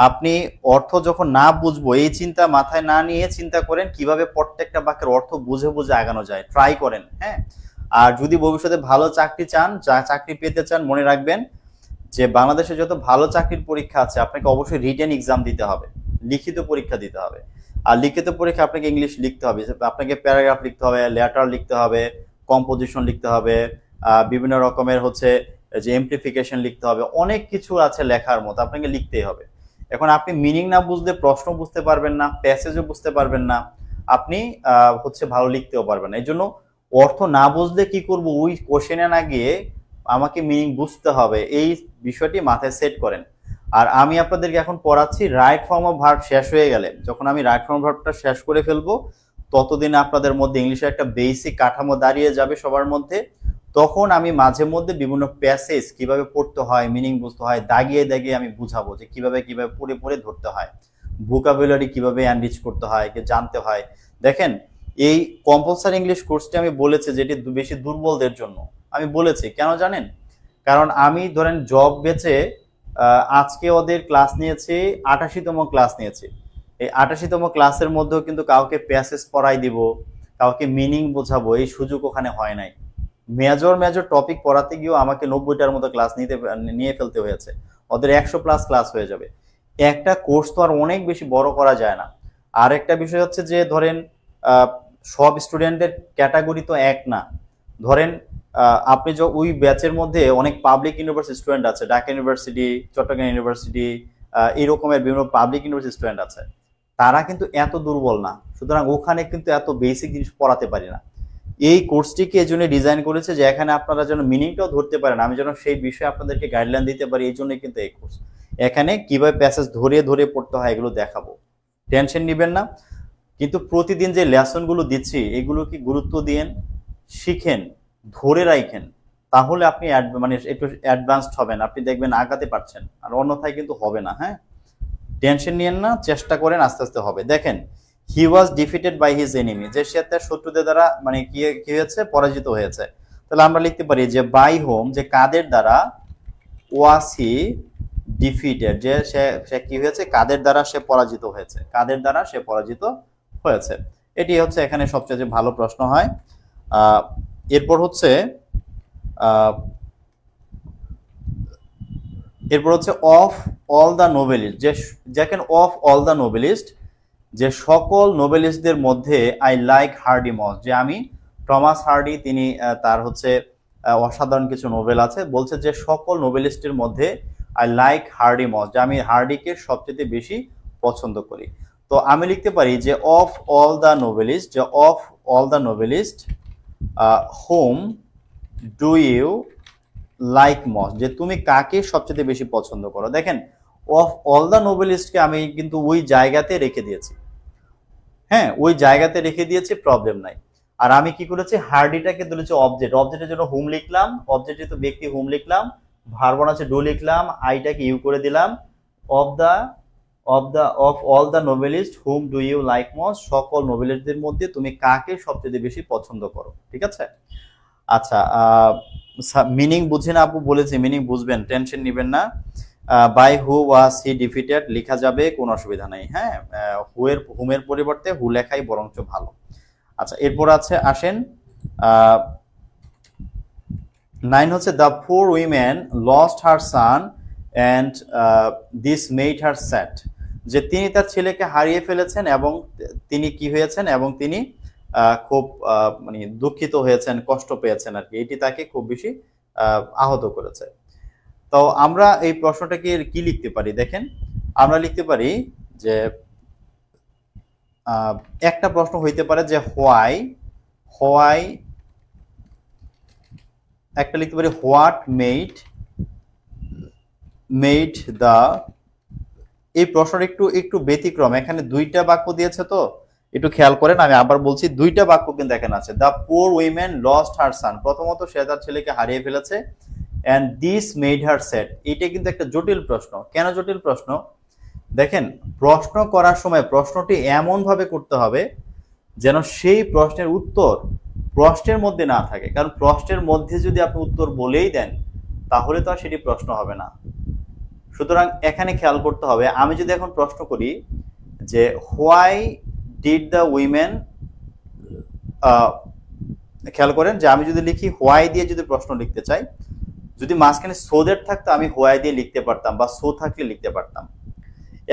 আপনি অর্থ যখন না বুঝবো এই চিন্তা মাথায় না নিয়ে চিন্তা করেন কিভাবে প্রত্যেকটা বাক্যের অর্থ বুঝে বুঝে আগানো যায়, ট্রাই করেন। হ্যাঁ, আর যদি ভবিষ্যতে ভালো চাকরি চান, চাকরি পেতে চান, মনে রাখবেন যে বাংলাদেশে যত ভালো চাকরির পরীক্ষা আছে আপনাকে অবশ্যই রিটেন এক্সাম দিতে হবে, লিখিত পরীক্ষা দিতে হবে। আর লিখিত পরীক্ষা আপনাকে ইংলিশ লিখতে হবে, আপনাকে প্যারাগ্রাফ লিখতে হবে, লেটার লিখতে হবে, কম্পোজিশন লিখতে হবে, বিভিন্ন রকমের হচ্ছে যে এমপ্লিফিকেশন লিখতে হবে, অনেক কিছু আছে লেখার মতো, আপনাকে লিখতেই হবে। এখন আপনি মিনিং না বুঝলে প্রশ্ন বুঝতে পারবেন না, প্যাসেজও বুঝতে পারবেন না, আপনি হচ্ছে ভালো লিখতেও পারবেন না। এই জন্য অর্থ না বুঝলে কি করব, ওই কোশ্চেনে না গিয়ে আমাকে মিনিং বুঝতে হবে, এই বিষয়টি মাথায় সেট করেন। আর আমি আপনাদেরকে এখন পড়াচ্ছি রাইট ফর্ম অফ ভার্ব শেষ হয়ে গেলে, যখন আমি রাইট ফর্ম অফ ভার্বটা শেষ করে ফেলবো ততদিন আপনাদের মধ্যে ইংলিশের একটা বেসিক কাঠামো দাঁড়িয়ে যাবে সবার মধ্যে। তখন আমি মাঝে মধ্যে বিভিন্ন প্যাসেজ কিভাবে পড়তে হয়, মিনিং বুঝতে হয়, দাগিয়ে দাগিয়ে আমি বুঝাবো যে কিভাবে কিভাবে পড়ে পড়ে ধরতে হয়, ভোকাবুলারি কিভাবে এনরিচ করতে হয়, জানতে হয়। দেখেন এই কম্পালসারি ইংলিশ কোর্সটি আমি বলেছি যেটি বেশি দুর্বলদের জন্য, আমি বলেছি কেন জানেন, কারণ আমি ধরেন জব বেচে আজকে ওদের ক্লাস নিয়েছি 88তম ক্লাস নিয়েছি। এই 88তম ক্লাসের মধ্যেও কিন্তু কাউকে প্যাসেজ পড়াই দিব, কাউকে মিনিং বোঝাবো, এই সুযোগ ওখানে হয় নাই। মেজর মেজর টপিক পড়াতে গিয়েও আমাকে 90টার মতো ক্লাস নিয়ে ফেলতে হয়েছে। ওদের 100+ ক্লাস হয়ে যাবে। একটা কোর্স তো আর অনেক বেশি বড় করা যায় না। আর একটা বিষয় হচ্ছে যে ধরেন সব স্টুডেন্টদের ক্যাটাগরি তো এক না। ধরেন আপনি যে ওই ব্যাচের মধ্যে অনেক পাবলিক ইউনিভার্সিটি স্টুডেন্ট আছে, ঢাকা ইউনিভার্সিটি, চট্টগ্রাম ইউনিভার্সিটি, এই রকমের বিভিন্ন পাবলিক ইউনিভার্সিটি স্টুডেন্ট আছে। তারা কিন্তু এত দুর্বল না, সুতরাং ওখানে কিন্তু এত বেসিক জিনিস পড়াতে পারি না। এই কোর্সটিকে এই জন্য ডিজাইন করেছে যে এখানে আপনারা যেন মিনিংটাও ধরতে পারেন, আমি যেন সেই বিষয়ে আপনাদেরকে গাইডলাইন দিতে পারি, এই জন্যই কিন্তু এই কোর্স। এখানে কিভাবে প্যাসেজ ধরে ধরে পড়তে হয় এগুলো দেখাবো, টেনশন নেবেন না। কিন্তু প্রতিদিন যে লেসনগুলো দিচ্ছি এগুলো কি গুরুত্ব দিয়েন, শিখেন, ধরে রাখেন, তাহলে আপনি মানে একটু অ্যাডভান্সড হবেন, আপনি দেখবেন আগাতে পারছেন। আর অন্যথায় কিন্তু হবে না। হ্যাঁ, টেনশন নিয়েন না, চেষ্টা করেন, আস্তে আস্তে হবে। দেখেন, হি ওয়াজ ডিফিটেড বাই হিজ এনিমি, যে সে তার শত্রুদের দ্বারা মানে কি হয়েছে, পরাজিত হয়েছে। তাহলে আমরা লিখতে পারি যে বাই হোম, যে কাদের দ্বারা, ওয়াজ হি ডিফিটেড, যে সে কি হয়েছে, কাদের দ্বারা সে পরাজিত হয়েছে, কাদের দ্বারা সে পরাজিত হয়েছে। এটি হচ্ছে এখানে সবচেয়ে ভালো প্রশ্ন হয়। এরপর হচ্ছে অফ অল দ্য নোবেলিস্ট, যে দেখেন অফ অল দ্য নোবেলিস্ট, যে সকল নোবেলিস্টদের মধ্যে আই লাইক হার্ডি মস, যে আমি টমাস হার্ডি, তিনি তার হচ্ছে অসাধারণ কিছু নোবেল আছে, বলছে যে সকল নোবেলিস্টের মধ্যে আই লাইক হার্ডি মস, যে আমি হার্ডিকে সবচেয়ে বেশি পছন্দ করি। তো আমি লিখতে পারি যে অফ অল দ্য নোবেলিস্ট, যে of all the Nobelist whom do you like most, যে তুমি কাকে সবচেয়ে বেশি পছন্দ করো। দেখেন, অফ অল দ্য নোবেলিস্টকে আমি কিন্তু ওই জায়গাতে রেখে দিয়েছি। হ্যাঁ, ওই জায়গাতে রেখে দিয়েছি, প্রবলেম নাই। আর আমি কি করেছি, হার্ডিটাকে ধরেছি অবজেক্ট, অবজেক্টের জন্য হুম লিখলাম, অবজেক্ট যেহেতু ব্যক্তি হুম লিখলাম, ভার্ব আছে ডু লিখলাম, আইটাকে ইউ করে দিলাম। Of all the Nobelist whom do you like most, সকল নোবেলিস্টদের মধ্যে তুমি কাকে সবচেয়ে বেশি পছন্দ করো। ঠিক আছে। আচ্ছা, মিনিং বুঝেন আপু, বলেছি মিনিং বুঝবেন, টেনশন নিবেন না। By who was he defeated লেখা যাবে, কোনো অসুবিধা নেই। হ্যাঁ, হুমের পরিবর্তে হু লেখাই বরঞ্চ ভালো। আচ্ছা, এরপর আসেন 9 হচ্ছে the poor women lost her son and this made her sad, যে তিনি তার ছেলেকে হারিয়ে ফেলেছেন এবং তিনি কি হয়েছেন, এবং তিনি খুব মানে দুঃখিত হয়েছেন, কষ্ট পেয়েছেন আর কি, এটি তাকে খুব বেশি আহত করেছে। তো আমরা এই প্রশ্নটাকে কি লিখতে পারি, দেখেন আমরা লিখতে পারি যে একটা প্রশ্ন হইতে পারে যে হোয়াই, একটা লিখতে পারি হোয়াট মেড দ্য, এই প্রশ্নটা একটু ব্যতিক্রম, এখানে দুইটা বাক্য দিয়েছে, তো একটু খেয়াল করেন, আমি আবার বলছি, দুইটা বাক্য কিন্তু এখানে আছে। The poor women lost her son, প্রথমত সে তার ছেলেকে হারিয়ে ফেলেছে, and this made her sad, এটা কিন্তু একটা জটিল প্রশ্ন। কেন জটিল প্রশ্ন? দেখেন, প্রশ্ন করার সময় প্রশ্নটি এমন ভাবে করতে হবে যেন সেই প্রশ্নের উত্তর প্রশ্নের মধ্যে না থাকে, কারণ প্রশ্নের মধ্যে যদি আপনি উত্তর বলেই দেন তাহলে তো আর সেটি প্রশ্ন হবে না। সুতরাং এখানে খেয়াল করতে হবে, আমি যদি এখন প্রশ্ন করি যে হোয়াই ডিড দ্য উইমেন, খেয়াল করেন যে আমি যদি লিখি হোয়াই দিয়ে যদি প্রশ্ন লিখতে চাই, যদি মাঝখানে সো দ্যাট থাকতো আমি হোয়াই দিয়ে লিখতে পারতাম, বা সো থাকলে লিখতে পারতাম।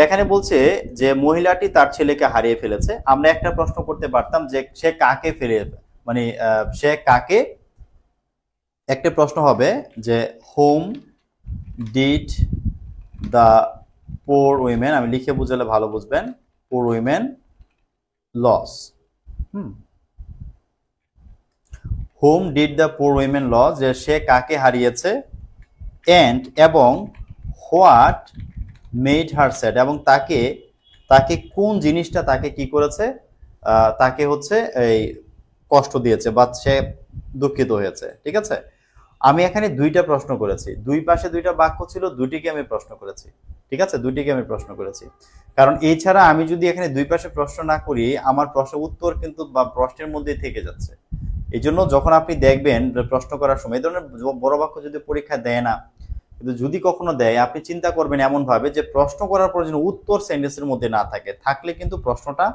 এখানে বলছে যে মহিলাটি তার ছেলেকে হারিয়ে ফেলেছে, আমরা একটা প্রশ্ন করতে পারতাম যে সে কাকে মানে সে কাকে, একটা প্রশ্ন হবে যে whom did the poor women, আমি লিখে বুঝালে ভালো বুঝবেন, poor women lost, whom did the poor women lost, যে সে কাকে হারিয়েছে, এন্ড এবং হোয়াট মেড হার স্যাড, এবং তাকে কোন জিনিসটা তাকে কি করেছে, তাকে হচ্ছে এই কষ্ট দিয়েছে বা সে দুঃখিত হয়েছে। ঠিক আছে, আমি এখানে দুইটা প্রশ্ন করেছি, দুই পাশে দুইটা বাক্য ছিল, দুটিকে আমি প্রশ্ন করেছি। ঠিক আছে, দুটিকে আমি প্রশ্ন করেছি, কারণ এছাড়া আমি যদি এখানে দুই পাশে প্রশ্ন না করি আমার প্রশ্নের উত্তর কিন্তু বা প্রশ্নের মধ্যেই থেকে যাচ্ছে। এই জন্য যখন আপনি দেখবেন প্রশ্ন করার সময় এই ধরনের বড় বাক্য যদি পরীক্ষা দেয় না, কিন্তু যদি কখনো দেয় আপনি চিন্তা করবেন এমন ভাবে যে প্রশ্ন করার পর যেন উত্তর সেন্টেন্সের মধ্যে না থাকে, থাকলে কিন্তু প্রশ্নটা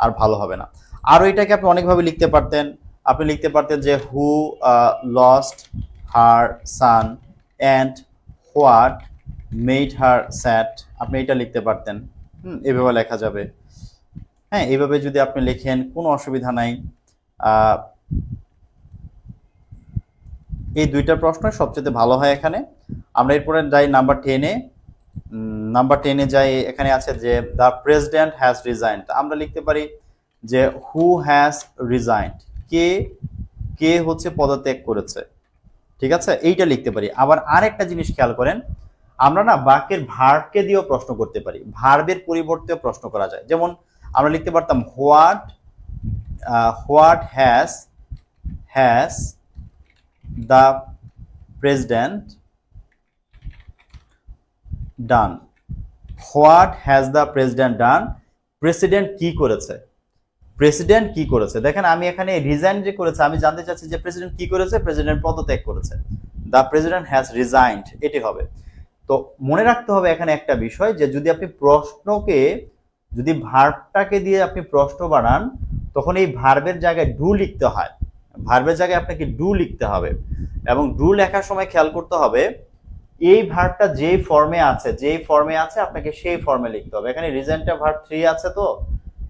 আর ভালো হবে না। আরও এটাকে আপনি অনেকভাবে লিখতে পারতেন। আপনি লিখতে পারতেন যে who lost her son and what made her sad, আপনি এটা লিখতে পারতেন। এভাবে লেখা যাবে। হ্যাঁ, এইভাবে যদি আপনি লেখেন কোনো অসুবিধা নাই। এই দুইটা প্রশ্ন সবচেয়ে ভালো হয় এখানে। আমরা এরপরে যাই নাম্বার 10-এ। নাম্বার 10-এ যাই, এখানে আছে যে দ্য প্রেসিডেন্ট হ্যাজ রিজাইন্ড। আমরা লিখতে পারি যে হু হ্যাজ রিজাইন্ড, কে কে হচ্ছে পদত্যাগ করেছে। ঠিক আছে, এইটা লিখতে পারি। আবার আরেকটা জিনিস খেয়াল করেন, আমরা না বাক্যের ভার্বকে দিয়েও প্রশ্ন করতে পারি, ভার্বের পরিবর্তেও প্রশ্ন করা যায়। যেমন আমরা লিখতে পারতাম what has the president done. What has the president done, president কি করেছে, প্রেসিডেন্ট কি করেছে। দেখেন আমি এখানে রিজাইন যে করেছে, আমি জানতে চাচ্ছি যে প্রেসিডেন্ট কি করেছে, প্রেসিডেন্ট পদত্যাগ করেছে। দ্য প্রেসিডেন্ট হ্যাজ রিজাইন্ড, এটি হবে। তো মনে রাখতে হবে এখানে একটা বিষয়, যে যদি আপনি প্রশ্নকে, যদি ভার্বটাকে দিয়ে আপনি প্রশ্ন বানান, তখন এই ভার্বের জায়গায় ডু লিখতে হয়। ভার্বের জায়গায় আপনাকে ডু লিখতে হবে, এবং ডু লেখার সময় খেয়াল করতে হবে এই ভার্বটা যেই ফর্মে আছে আপনাকে সেই ফর্মে লিখতে হবে। এখানে রিজাইনটা ভার্ব 3 আছে, তো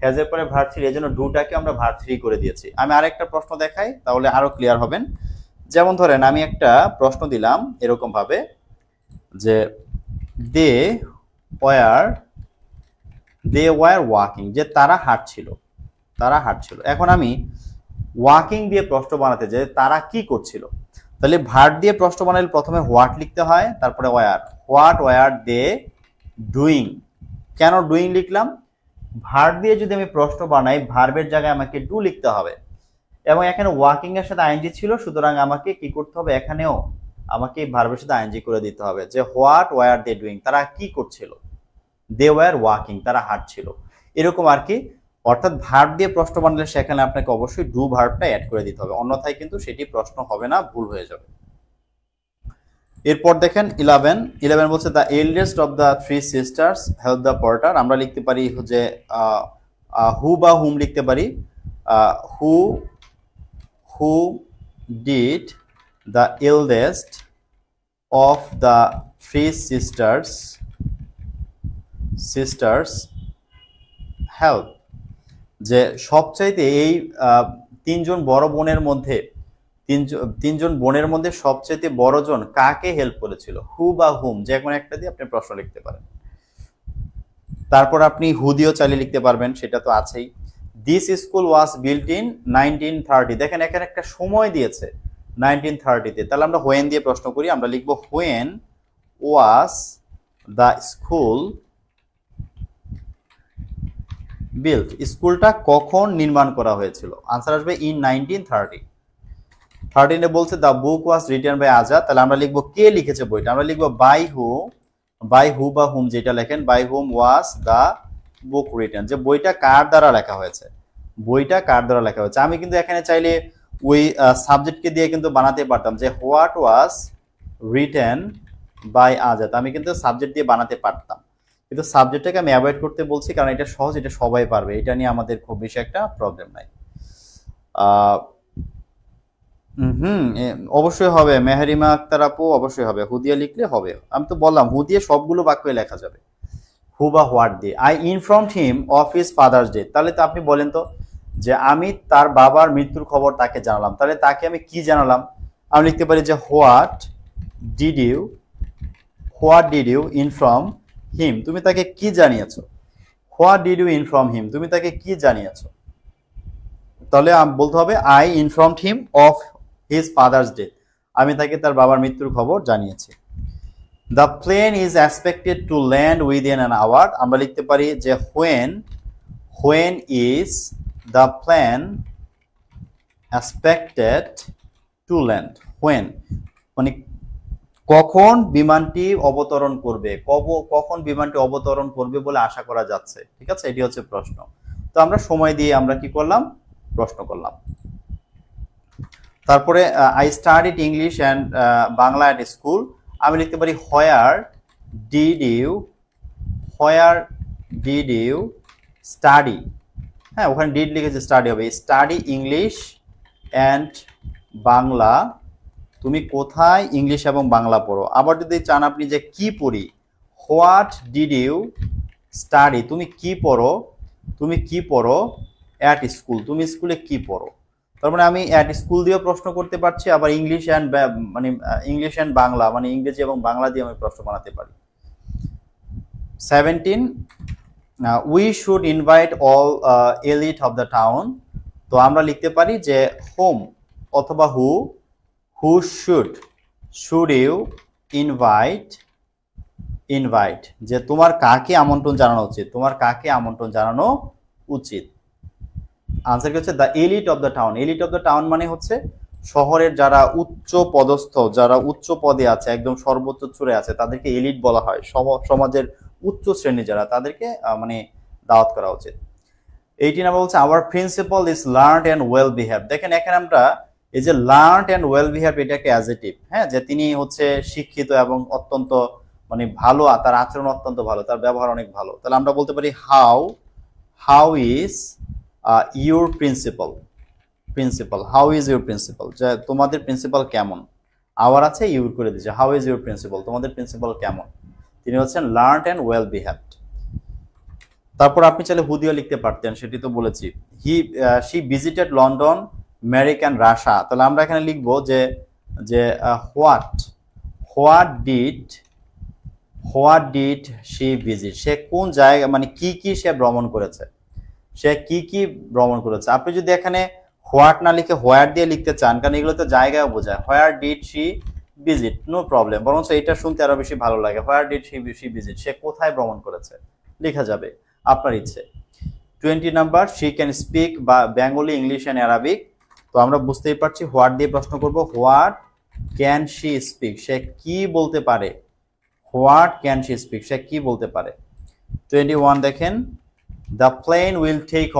হ্যাজের পরে ভার্ব 3, এজন্য ডুটাকে আমরা ভার্ব 3 করে দিয়েছি। আমি আরেকটা প্রশ্ন দেখাই, তাহলে আরো ক্লিয়ার হবেন। যেমন ধরেন আমি একটা প্রশ্ন দিলাম এরকম ভাবে যে দে ওয়ার ওয়াকিং, যে তারা হাঁটছিল। এখন আমি ওয়াকিং দিয়ে প্রশ্ন বানাতে যাই, তারা কি করছিল। তাহলে ভার্ব দিয়ে প্রশ্ন বানালে প্রথমে হোয়াট লিখতে হয়, তারপরে হোয়াট ওয়ার দে ডুইং। কেন ডুইং লিখলাম? ভার্ব দিয়ে যদি আমি প্রশ্ন বানাই, ভার্বের জায়গায় আমাকে ডু লিখতে হবে, এবং এখানে ওয়াকিং এর সাথে আইএনজি ছিল, সুতরাং আমাকে কি করতে হবে, এখানেও আমাকে ভার্বের সাথে আইএনজি করে দিতে হবে, যে হোয়াট ওয়ার দে ডুইং, তারা কি করছিল। দে ওয়ার ওয়াকিং, তারা হাঁটছিল, এরকম আর কি। অর্থাৎ ভার্ব দিয়ে প্রশ্ন বানালে সেখানে আপনাকে অবশ্যই ডু ভার্বটা অ্যাড করে দিতে হবে, অন্যথায় কিন্তু সেটি প্রশ্ন হবে না, ভুল হয়ে যাবে। এরপর দেখেন 11 বলছে the eldest of the 3 sisters help the porter. আমরা লিখতে পারি যে হু বা হুম লিখতে পারি। Who did the eldest of the 3 sisters help, যে সবচাইতে এই তিনজন বোনের মধ্যে সবচেয়ে বড় জন কাকে হেল্প করেছিল। হু বা হুম যে কোনো একটা দিয়ে আপনি প্রশ্ন লিখতে পারেন। তারপর আপনি হু দিয়েও চালিয়ে লিখতে পারবেন, সেটা তো আছেই। This school was built in 1930। দেখেন এখানে একটা সময় দিয়েছে 1930-তে, তাহলে আমরা হোয়েন দিয়ে প্রশ্ন করি। আমরা লিখবো when was the school built, স্কুলটা কখন নির্মাণ করা হয়েছিল। আনসার আসবে ইন 1930। 13-এ বলছে the book was written by Azad, তাহলে আমরা লিখবো কে লিখেছে বইটা। আমরা লিখবো বাই হু বা হুম যেটা লেখেন, by whom was the book written, যে বইটা কার দ্বারা লেখা হয়েছে, আমি কিন্তু এখানে চাইলে ওই সাবজেক্টকে দিয়ে কিন্তু বানাতে পারতাম, যে what was written by Azad, আমি কিন্তু সাবজেক্ট দিয়ে বানাতে পারতাম, কিন্তু সাবজেক্টটাকে আমি অ্যাভয়েড করতে বলছি, কারণ এটা সহজ, এটা সবাই পারবে, এটা নিয়ে আমাদের খুব বেশি একটা প্রবলেম নাই। অবশ্যই হবে মেহরিমা আক্তার আপু, অবশ্যই হবে। হু দিয়ে লিখলে হবে, আমি তো বললাম হু দিয়ে সবগুলো বাক্যে লেখা যাবে, হু বা হোয়াট দিয়ে। I informed him of his father's death, তাহলে তো আপনি বলেন তো যে আমি তার বাবার মৃত্যুর খবর তাকে জানালাম, তাহলে তাকে আমি কি জানালাম। আমি লিখতে পারি যে what did you inform him, তুমি তাকে কি জানিয়েছো। What did you inform him, তুমি তাকে কি জানিয়েছো। তাহলে বলতে হবে I informed him of his father's death, আমি তাকে তার বাবার মৃত্যুর খবর জানিয়েছি। The plane is expected to land within an hour, আমরা লিখতে পারি যে when is the plane expected to land, when মানে কখন বিমানটি অবতরণ করবে, কখন বিমানটি অবতরণ করবে বলে আশা করা যাচ্ছে। ঠিক আছে, এটি হচ্ছে প্রশ্ন। তো আমরা সময় দিয়ে আমরা কি করলাম, প্রশ্ন করলাম। তারপরে I studied English and Bangla at school, আমি লিখতে পারি হোয়ার ডিড ইউ স্টাডি, হ্যাঁ, ওখানে ডিড লিখেছে, স্টাডি হবে স্টাডি ইংলিশ অ্যান্ড বাংলা। তুমি কোথায় ইংলিশ এবং বাংলা পড়ো। আবার যদি চান আপনি যে কি পড়ি, হোয়াট ডিড ইউ স্টাডি, তুমি কি পড়ো, তুমি কি পড়ো অ্যাট স্কুল, তুমি স্কুলে কি পড়ো। তার মানে আমি অ্যাট স্কুল দিয়েও প্রশ্ন করতে পারছি, আবার ইংলিশ অ্যান্ড মানে ইংলিশ অ্যান্ড বাংলা মানে ইংরেজি এবং বাংলা দিয়ে আমি প্রশ্ন বানাতে পারি। 17 we should invite all elite of the town. তো আমরা লিখতে পারি যে হোম অথবা হু শুড ইউ ইনভাইট, যে তোমার কাকে আমন্ত্রণ জানানো উচিত, তোমার কাকে আমন্ত্রণ জানানো উচিত। আনসার কি হচ্ছে the elite of the town. Elite of the town মানে হচ্ছে শহরের যারা উচ্চ পদস্থ, যারা উচ্চ পদে আছে, একদম সর্বোচ্চ চূড়ে আছে, তাদেরকে এলিট বলা হয়। সমাজের উচ্চ শ্রেণী যারা, তাদেরকে মানে দাওয়াত করা উচিত। 18 নাম্বার বলছে hour principal is learned and well behave. দেখেন এখানে আমরা এই যে লার্নড অ্যান্ড ওয়েল বিহেভ, এটা একটা অ্যাডজেক্টিভ, হ্যাঁ, যে তিনি হচ্ছে শিক্ষিত এবং অত্যন্ত মানে ভালো, তার আচরণ অত্যন্ত ভালো, তার ব্যবহার অনেক ভালো। তাহলে আমরা বলতে পারি how is your principal, how is your principal, যে তোমাদের প্রিন্সিপাল কেমন। আওয়ার আছে ইউর করে দিচ্ছে, হাউ ইজ ইউর প্রিন্সিপাল, তোমাদের প্রিন্সিপাল কেমন। তিনি হচ্ছেন লার্নড অ্যান্ড ওয়েল বিহেভড। তারপর আপনি চাইলে হু দিয়ে লিখতে পারতেন, সেটি তো বলেছি। She visited London, America and Russia. তাহলে আমরা এখানে লিখবো যে হোয়াট ডিড শি ভিজিট, সে কোন জায়গা মানে কি সে ভ্রমণ করেছে, সে কি ভ্রমণ করেছে। আপনি যদি এখানে হোয়াট না লিখে হোয়ার দিয়ে লিখতে চান, কারণ এগুলো তো জায়গায় বোঝায়, where did she visit, no problem, বরং এটা শুনতে আরো বেশি ভালো লাগে। হোয়ার ডিড শি ভিজিট, সে কোথায় ভ্রমণ করেছে লেখা যাবে, আপনার ইচ্ছে। 20 নাম্বার শি ক্যান স্পিক বা বেঙ্গলি, ইংলিশ অ্যান্ড অ্যারাবিক। তো আমরা বুঝতেই পারছি হোয়াট দিয়ে প্রশ্ন করব, হোয়াট ক্যান শি স্পিক, সে কি বলতে পারে, হোয়াট ক্যান শি স্পিক, সে কি বলতে পারে। 21 দেখেন the plane will take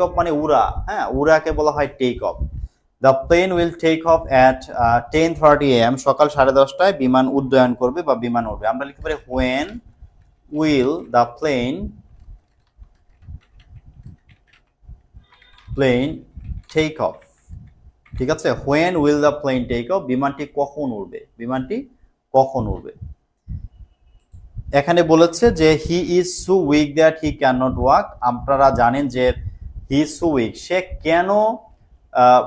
of মানে উড়া, হ্যাঁ, উড়াকে বলা হয় take off. The plane will take off at 10:30 AM, সকাল 10:30টায় বিমান উড্ডয়ন করবে বা বিমান উঠবে। আমরা লিখতে পারি when will the plane take off, ঠিক আছে। When will the plane take off, বিমানটি কখন উড়বে, বিমানটি কখন উড়বে। এখানে বলেছে যে he is so weak that he can not walk. আপনারা জানেন যে হি ইজ সো উইক, সে কেন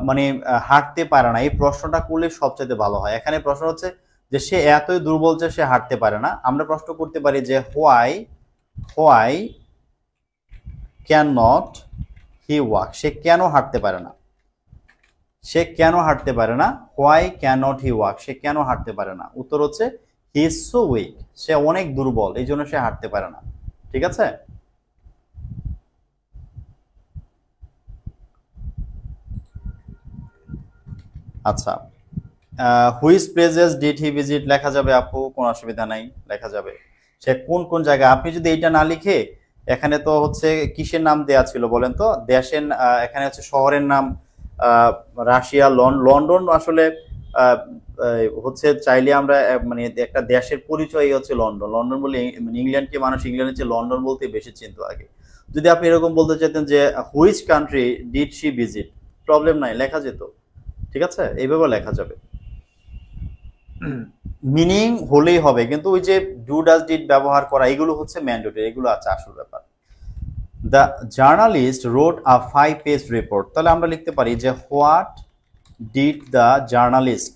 মানে হাঁটতে পারে না। এই প্রশ্নটা করলে সবচেয়ে ভালো হয়। এখানে প্রশ্ন হচ্ছে যে সে এতই দুর্বল যে সে হাঁটতে পারে না। আমরা প্রশ্ন করতে পারি যে why can not he walk, সে কেন হাঁটতে পারে না, সে কেন হাঁটতে পারে না। Why can not he walk, সে কেন হাঁটতে পারে না। উত্তর হচ্ছে হি ইজ সো উইক, সে অনেক দুর্বল, এই জন্য সে হাঁটতে পারে না, ঠিক আছে। আচ্ছা, which places did he visit লেখা যাবে আপু, কোনো অসুবিধা নাই, লেখা যাবে। সে কোন জায়গায়, আপনি যদি এইটা না লিখে, এখানে তো হচ্ছে কিসের নাম দেয়া ছিল বলেন তো, দেশের, এখানে হচ্ছে শহরের নাম রাশিয়া, লন্ডন আসলে হচ্ছে চাইলে আমরা মানে একটা দেশের পরিচয় হচ্ছে লন্ডন বলে, মানে ইংল্যান্ডকে মানুষ ইংল্যান্ডের চেয়ে লন্ডন বলতে বেশি চিনতো আগে। যদি আপনি এরকম বলতে চাইতেন যে which country did she visit, problem নাই, লেখা যেত, ঠিক আছে, এইভাবে লেখা যাবে। মিনিং হলেই হবে, কিন্তু ওই যে ডু ডাজ ডিড ব্যবহার করা, এগুলো হচ্ছে ম্যান্ডেটরি, এগুলো আছে আসল ব্যাপার। দ্য জার্নালিস্ট রোড আ 5-পেজ রিপোর্ট। তাহলে আমরা লিখতে পারি যে what did the journalist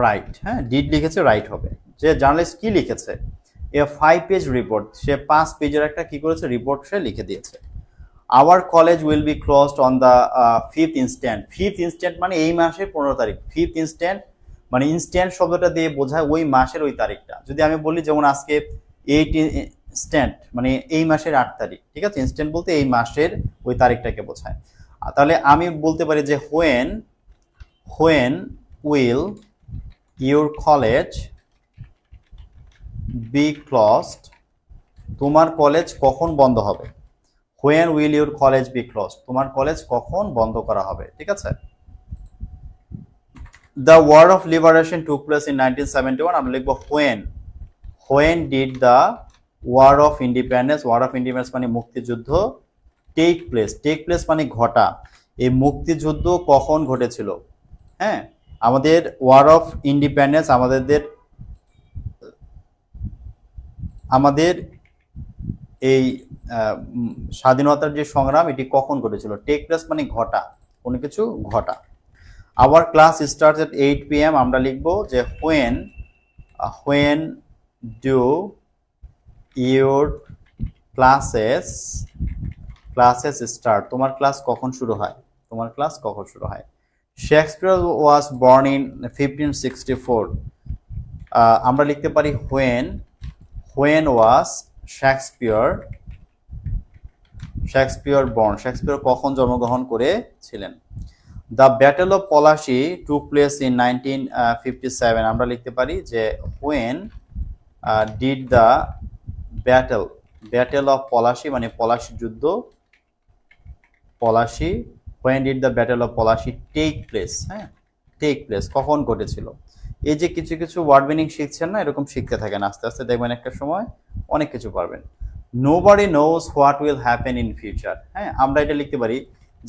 write, হ্যাঁ, ডিড লিখেছে, রাইট হবে। যে জার্নালিস্ট কি লিখেছে, এ 5-পেজ রিপোর্ট, সে 5 পেজের একটা কি করেছে, রিপোর্ট সে লিখে দিয়েছে। Our college will be closed on the 5th instant. 5th instant মানে এই মাসের 15 তারিখ। 5th ইনস্ট্যান্ট মানে ইনস্ট্যান্ট শব্দটা দিয়ে বোঝায় ওই মাসের ওই তারিখটা। যদি আমি বলি যেমন আজকে 8 ইনস্ট্যান্ট মানে এই মাসের 8 তারিখ, ঠিক আছে, ইনস্ট্যান্ট বলতে এই মাসের ওই তারিখটাকে বোঝায়। তাহলে আমি বলতে পারি যে when will your college be closed, তোমার কলেজ কখন বন্ধ হবে। When will your college be closed, তোমার কলেজ কখন বন্ধ করা হবে, ঠিক আছে। The war of liberation took place in 1971। আমরা লিখবো when did the war of independence মানে মুক্তিযুদ্ধ, টেক প্লেস মানে ঘটা। এই মুক্তিযুদ্ধ কখন ঘটেছিল? হ্যাঁ, আমাদের ওয়ার অফ ইন্ডিপেন্ডেন্স আমাদের এই স্বাধীনতার যে সংগ্রাম এটি কখন ঘটেছিল? টেক প্লেস মানে ঘটা, কোনো কিছু ঘটা। Our class starts at 8 PM, আমরা লিখব যে when do your classes start, তোমার ক্লাস কখন শুরু হয়? শেক্সপিয়ার ওয়াজ বর্ন ইন 1564, আমরা লিখতে পারি when was Shakespeare born, Shakespeare কখন জন্মগ্রহণ করেছিলেন? The battle of Palashi took place in 1957, আমরা লিখতে পারি যে when did the battle of Palashi মানে পলাশি যুদ্ধ, when did the battle of Palashi take place, হ্যাঁ, take place কখন ঘটেছিল? এই যে কিছু কিছু ওয়ার্ড মিনিং শিখছেন না, এরকম শিখতে থাকেন, আস্তে আস্তে দেখবেন একটা সময় অনেক কিছু পারবেন। nobody knows what will happen in future, হ্যাঁ, আমরা এটা লিখতে পারি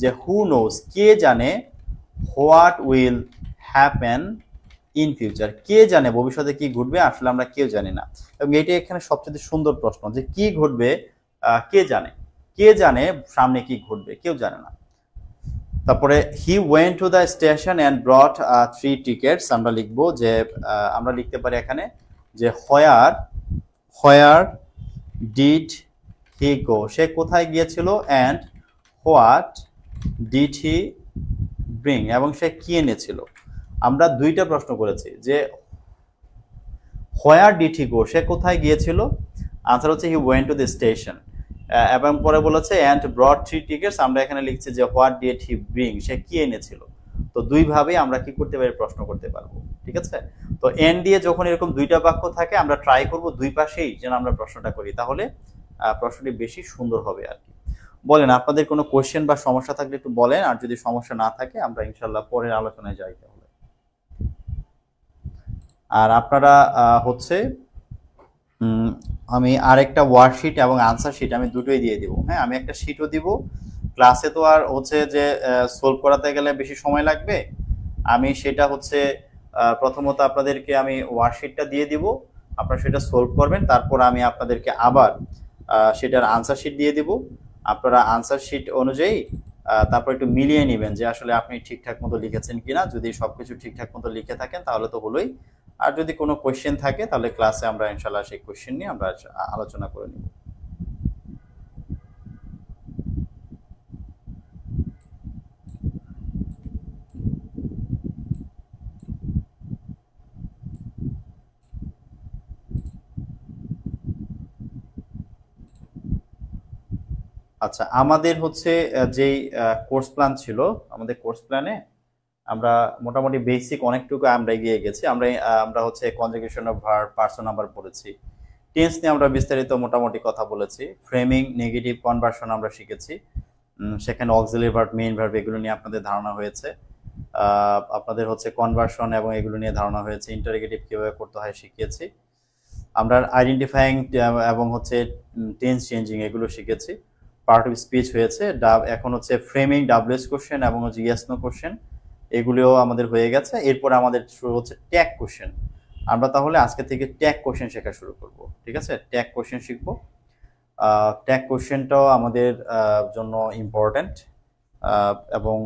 যে who knows, কে জানে, what will happen in future, কে জানে ভবিষ্যতে কি ঘটবে, আসলে আমরা কেউ জানি না। এবং এটি এখানে সবচেয়ে সুন্দর প্রশ্ন যে কি ঘটবে কে জানে সামনে কি ঘটবে, কেউ জানে না। তারপরে he went to the station and brought 3 tickets, আমরা লিখব যে আমরা লিখতে পারি এখানে যে where did he go, সে কোথায় গিয়েছিল, and what did he bring, এবং সে কি এনেছিল। আমরা দুইটা প্রশ্ন করেছি যে where did he go, সে কোথায় গিয়েছিল, আনসার হচ্ছে he went to the station, এবং পরে বলেছে and brought 3 tickets, আমরা এখানে লিখছি যে what did he bring, সে কি এনেছিল। তো দুই ভাবে আমরা কি করতে পারি, প্রশ্ন করতে পারবো, ঠিক আছে। তো এন দিয়ে যখন এরকম দুইটা বাক্য থাকে আমরা ট্রাই করব দুই পাশেই যেন আমরা প্রশ্নটা করি, তাহলে প্রশ্নটি বেশি সুন্দর হবে আর কি। বলেন আপনাদের কোনো কোশ্চেন বা সমস্যা থাকলে একটু বলেন, আর যদি সমস্যা না থাকে আমরা ইনশাআল্লাহ পরের আলোচনায় যাই তাহলে। আর আপনারা হচ্ছে আমি আরেকটা ওয়ার্কশিট এবং আনসার শিট আমি দুটোই দিয়ে দিব, হ্যাঁ, আমি একটা শিটও দিব। ক্লাসে তো আর হচ্ছে যে সলভ করাতে গেলে বেশি সময় লাগবে, আমি সেটা হচ্ছে প্রথমত আপনাদেরকে আমি ওয়ার্কশিটটা দিয়ে দিব, আপনারা সেটা সলভ করবেন, তারপর আমি আপনাদেরকে আবার সেটার আনসার শিট দিয়ে দিব। আপনারা আনসার শিট অনুযায়ী তারপর একটু মিলিয়ে নেবেন যে আসলে আপনি ঠিকঠাক মতো লিখেছেন কিনা। যদি সবকিছু ঠিকঠাক মতো লিখে থাকেন তাহলে তো হলোই, আর যদি কোনো কোশ্চেন থাকে তাহলে ক্লাসে আমরা ইনশাআল্লাহ সেই কোশ্চেন নিয়ে আমরা আলোচনা করে নিব। আচ্ছা, আমাদের হচ্ছে যেই কোর্স প্ল্যান ছিল, আমাদের কোর্স প্ল্যানে আমরা মোটামুটি বেসিক অনেকটুকু আমরা এগিয়ে গেছি। আমরা হচ্ছে conjugation of verb, person number পড়েছি, টেন্স নিয়ে আমরা বিস্তারিত মোটামুটি কথা বলেছি, ফ্রেমিং, নেগেটিভ কনভার্সন আমরা শিখেছি, সেখানে অক্সিলারি ভার্ব, মেইন ভার্ব এগুলো নিয়ে আপনাদের ধারণা হয়েছে, আপনাদের হচ্ছে কনভার্সন এবং এগুলো নিয়ে ধারণা হয়েছে, ইন্টারোগেটিভ কিভাবে করতে হয় শিখিয়েছি, আমরা আইডেন্টিফাইং এবং হচ্ছে টেন্স চেঞ্জিং এগুলো শিখেছি, পার্ট অফ স্পিচ হয়েছে, এখন হচ্ছে ফ্রেমিং, ডাব্লিউএস কোশ্চেন এবং হচ্ছে ইয়েস নো কোশ্চেন এগুলিও আমাদের হয়ে গেছে। এরপর আমাদের শুরু হচ্ছে ট্যাগ কোশ্চেন। আমরা তাহলে আজকে থেকে ট্যাগ কোশ্চেন শেখা শুরু করব, ঠিক আছে। ট্যাগ কোশ্চেন শিখব, ট্যাগ কোশ্চেনটাও আমাদের জন্য ইম্পর্ট্যান্ট, এবং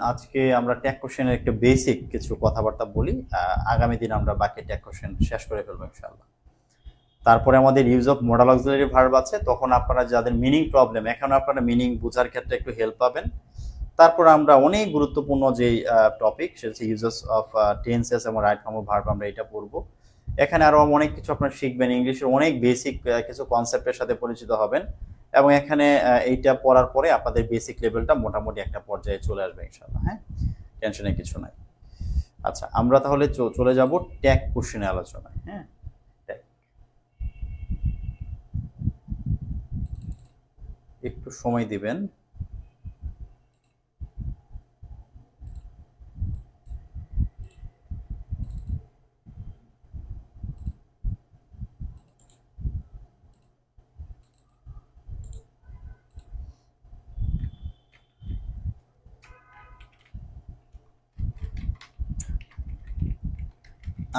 আজকে আমরা ট্যাগ কোশ্চেনের একটা বেসিক কিছু কথাবার্তা বলি, আগামী দিন আমরা বাকি ট্যাগ কোশ্চেন শেষ করে ফেলবো ইনশাআল্লাহ। তারপরে আমাদের use of modal auxiliary verb আছে, তখন আপনারা যাদের মিনিং প্রবলেম, এখন আপনারা মিনিং বোঝার ক্ষেত্রে একটু হেল্প পাবেন। তারপর আমরা অনেক গুরুত্বপূর্ণ যে টপিক সেটা হচ্ছে ইউজেস অফ টেন্সেস এবং রাইট ফর্ম অফ ভার্ব, আমরা এটা পড়বো। এখানে আরো অনেক কিছু আপনারা শিখবেন, ইংলিশের অনেক বেসিক কিছু কনসেপ্টের সাথে পরিচিত হবেন, এবং এখানে এইটা পড়ার পরে আপনাদের বেসিক লেভেলটা মোটামুটি একটা পর্যায়ে চলে আসবে ইনশাআল্লাহ, হ্যাঁ, টেনশনের কিছু নাই। আচ্ছা, আমরা তাহলে চলে যাব ট্যাগ কোশ্চেনে আলোচনায়, হ্যাঁ। একটু সময় দিবেন।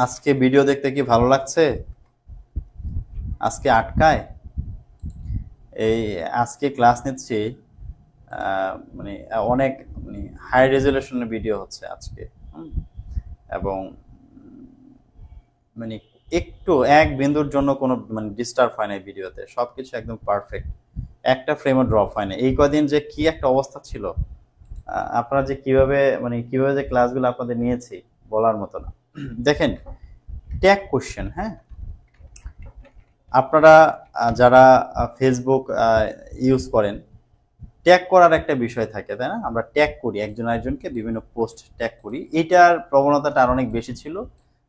আজকে ভিডিও দেখতে কি ভালো লাগছে? আজকে আটকায় এই আজকে ক্লাস নিচ্ছি, মানে অনেক মানে হাই রেজলিউশনের ভিডিও হচ্ছে আজকে। এবং মানে একটু এক বিন্দুর জন্য কোনো মানে ডিস্টার্ব হয় না ভিডিওতে, সবকিছু একদম পারফেক্ট, একটা ফ্রেমও ড্রপ হয় না। এই কদিন যে কি একটা অবস্থা ছিল, আপনারা যে কিভাবে যে ক্লাসগুলো আপনাদের নিয়েছি বলার মতো না। দেখেন, ট্যাগ কোশ্চেন, হ্যাঁ, আপনারা যারা ফেসবুক ইউজ করেন, ট্যাগ করার একটা বিষয় থাকে, তাই না? আমরা ট্যাগ করি একজন আরেকজনকে, বিভিন্ন পোস্ট ট্যাগ করি। এটার প্রবণতাটা আর অনেক বেশি ছিল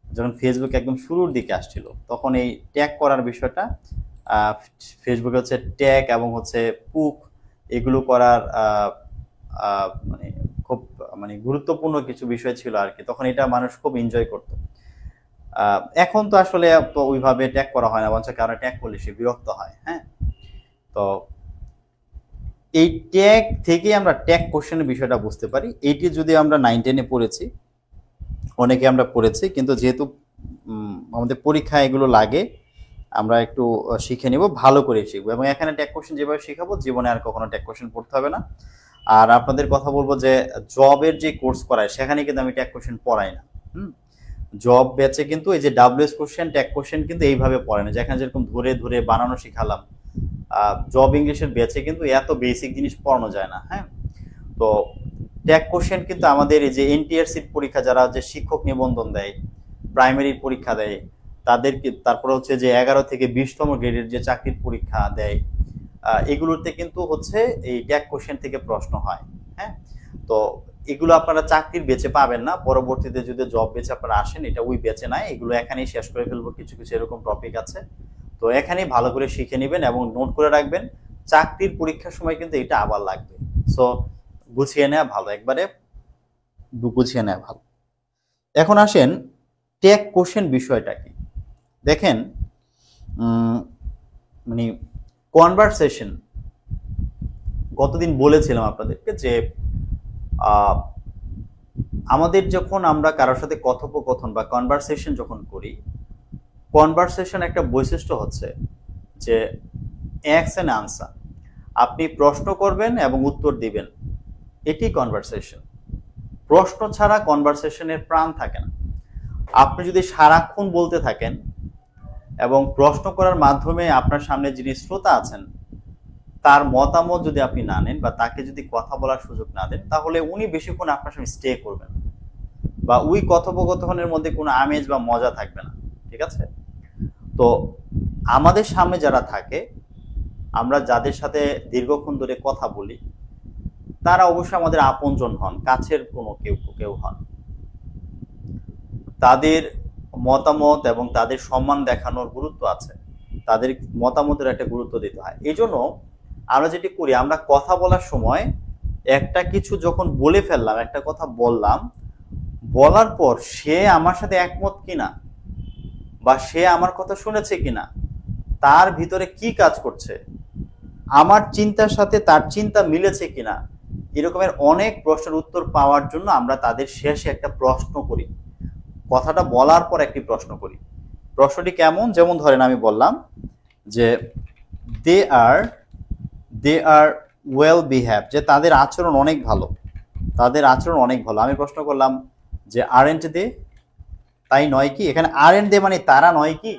যখন ফেসবুক একদম শুরুর দিকে আসছিল। তখন এই ট্যাগ করার বিষয়টা ফেসবুকে হচ্ছে ট্যাগ এবং হচ্ছে পুক, এগুলো করার মানে খুব মানে গুরুত্বপূর্ণ কিছু বিষয় ছিল আর কি। তখন এটা মানুষ খুব এনজয় করতো। এখন তো আসলে তো ওইভাবে ট্যাগ করা হয় না, বরঞ্চ কারণে ট্যাগ করলে সে বিরক্ত হয়। হ্যাঁ, তো এই ট্যাগ থেকে আমরা ট্যাগ কোশ্চেনের বিষয়টা বুঝতে পারি। এইটি যদি আমরা 9-10-এ পড়েছি, অনেকে আমরা পড়েছি, কিন্তু যেহেতু আমাদের পরীক্ষায় এগুলো লাগে, আমরা একটু শিখে নিব, ভালো করে শিখবো। এবং এখানে ট্যাগ কোশ্চেন যেভাবে শেখাবো, জীবনে আর কখনো ট্যাগ কোশ্চেন পড়তে হবে না। আর আপনাদের কথা বলবো যে জবের যে কোর্স করায় সেখানে কিন্তু আমি ট্যাগ কোশ্চেন পড়াই না। জব ব্যাচে কিন্তু এই যে ডাব্লিউএস কোশ্চেন, ট্যাগ কোশ্চেন কিন্তু এইভাবে পড়ে না, যেখানে যেরকম ধরে ধরে বানানো শিখালাম। জব ইংলিশের ব্যাচে কিন্তু এত বেসিক জিনিস পড়ানো যায় না। হ্যাঁ, তো ট্যাগ কোশ্চেন কিন্তু আমাদের এই যে এনটিআরসির পরীক্ষা, যারা যে শিক্ষক নিবন্ধন দেয়, প্রাইমারির পরীক্ষা দেয়, তাদেরকে, তারপরে হচ্ছে যে 11 থেকে 20তম গ্রেডের যে চাকরির পরীক্ষা দেয়, এগুলোতে কিন্তু হচ্ছে এই ট্যাগ কোশ্চেন থেকে প্রশ্ন হয়। হ্যাঁ, তো এগুলো আপনারা চাকরির বেচে পাবেন না। পরবর্তীতে যদি জব বেচে আপনারা আসেন, এটা ওই বেচে নাই, এগুলো এখানেই শেষ করে ফেলবো। কিছু কিছু এরকম টপিক আছে, তো এখানেই ভালো করে শিখে নেবেন এবং নোট করে রাখবেন। চাকরির পরীক্ষার সময় কিন্তু এটা আবার লাগবে। সো গুছিয়ে নেওয়া ভালো, একবারে গুছিয়ে নেওয়া ভালো। এখন আসেন ট্যাগ কোশ্চেন বিষয়টা কি। দেখেন, মানে কনভারসেশন, গতদিন বলেছিলাম আপনাদেরকে যে আমাদের যখন আমরা কারোর সাথে কথোপকথন বা কনভারসেশন যখন করি, কনভারসেশন একটা বৈশিষ্ট্য হচ্ছে যে অ্যাক্স অ্যান্ড আনসার। আপনি প্রশ্ন করবেন এবং উত্তর দিবেন, এটি কনভারসেশন। প্রশ্ন ছাড়া কনভারসেশনের প্রাণ থাকে না। আপনি যদি সারাক্ষণ বলতে থাকেন এবং প্রশ্ন করার মাধ্যমে আপনার সামনে যিনি শ্রোতা আছেন তার মতামত যদি আপনি না নেন বা তাকে যদি কথা বলার সুযোগ না দেন, তাহলে উনি বেশিক্ষণ আপনার সামনে স্টে করবেন বা ওই কথোপকথনের মধ্যে কোনো আমেজ বা মজা থাকবে না। ঠিক আছে? তো আমাদের সামনে যারা থাকে, আমরা যাদের সাথে দীর্ঘক্ষণ ধরে কথা বলি, তারা অবশ্যই আমাদের আপনজন হন, কাছের কোনো কেউ হন। তাদের মতামত এবং তাদের সম্মান দেখানোর গুরুত্ব আছে, তাদের মতামতের একটা গুরুত্ব দিতে হয়। এই জন্য আমরা যেটি করি, আমরা কথা বলার সময় একটা কিছু যখন বলে ফেললাম, একটা কথা বললাম, বলার পর সে আমার সাথে একমত কিনা বা সে আমার কথা শুনেছে কিনা, তার ভিতরে কি কাজ করছে, আমার চিন্তার সাথে তার চিন্তা মিলেছে কিনা, এরকমের অনেক প্রশ্নের উত্তর পাওয়ার জন্য আমরা তাদের শেষে একটা প্রশ্ন করি। কথাটা বলার পর একটি প্রশ্ন করি। প্রশ্নটি কেমন? যেমন ধরেন আমি বললাম যে দে আর ওয়েল বিহেভ, যে তাদের আচরণ অনেক ভালো, তাদের আচরণ অনেক ভালো। আমি প্রশ্ন করলাম যে আরেন্ট দে, তাই নয় কি? এখানে আরেন্ট দে মানে তারা নয় কি,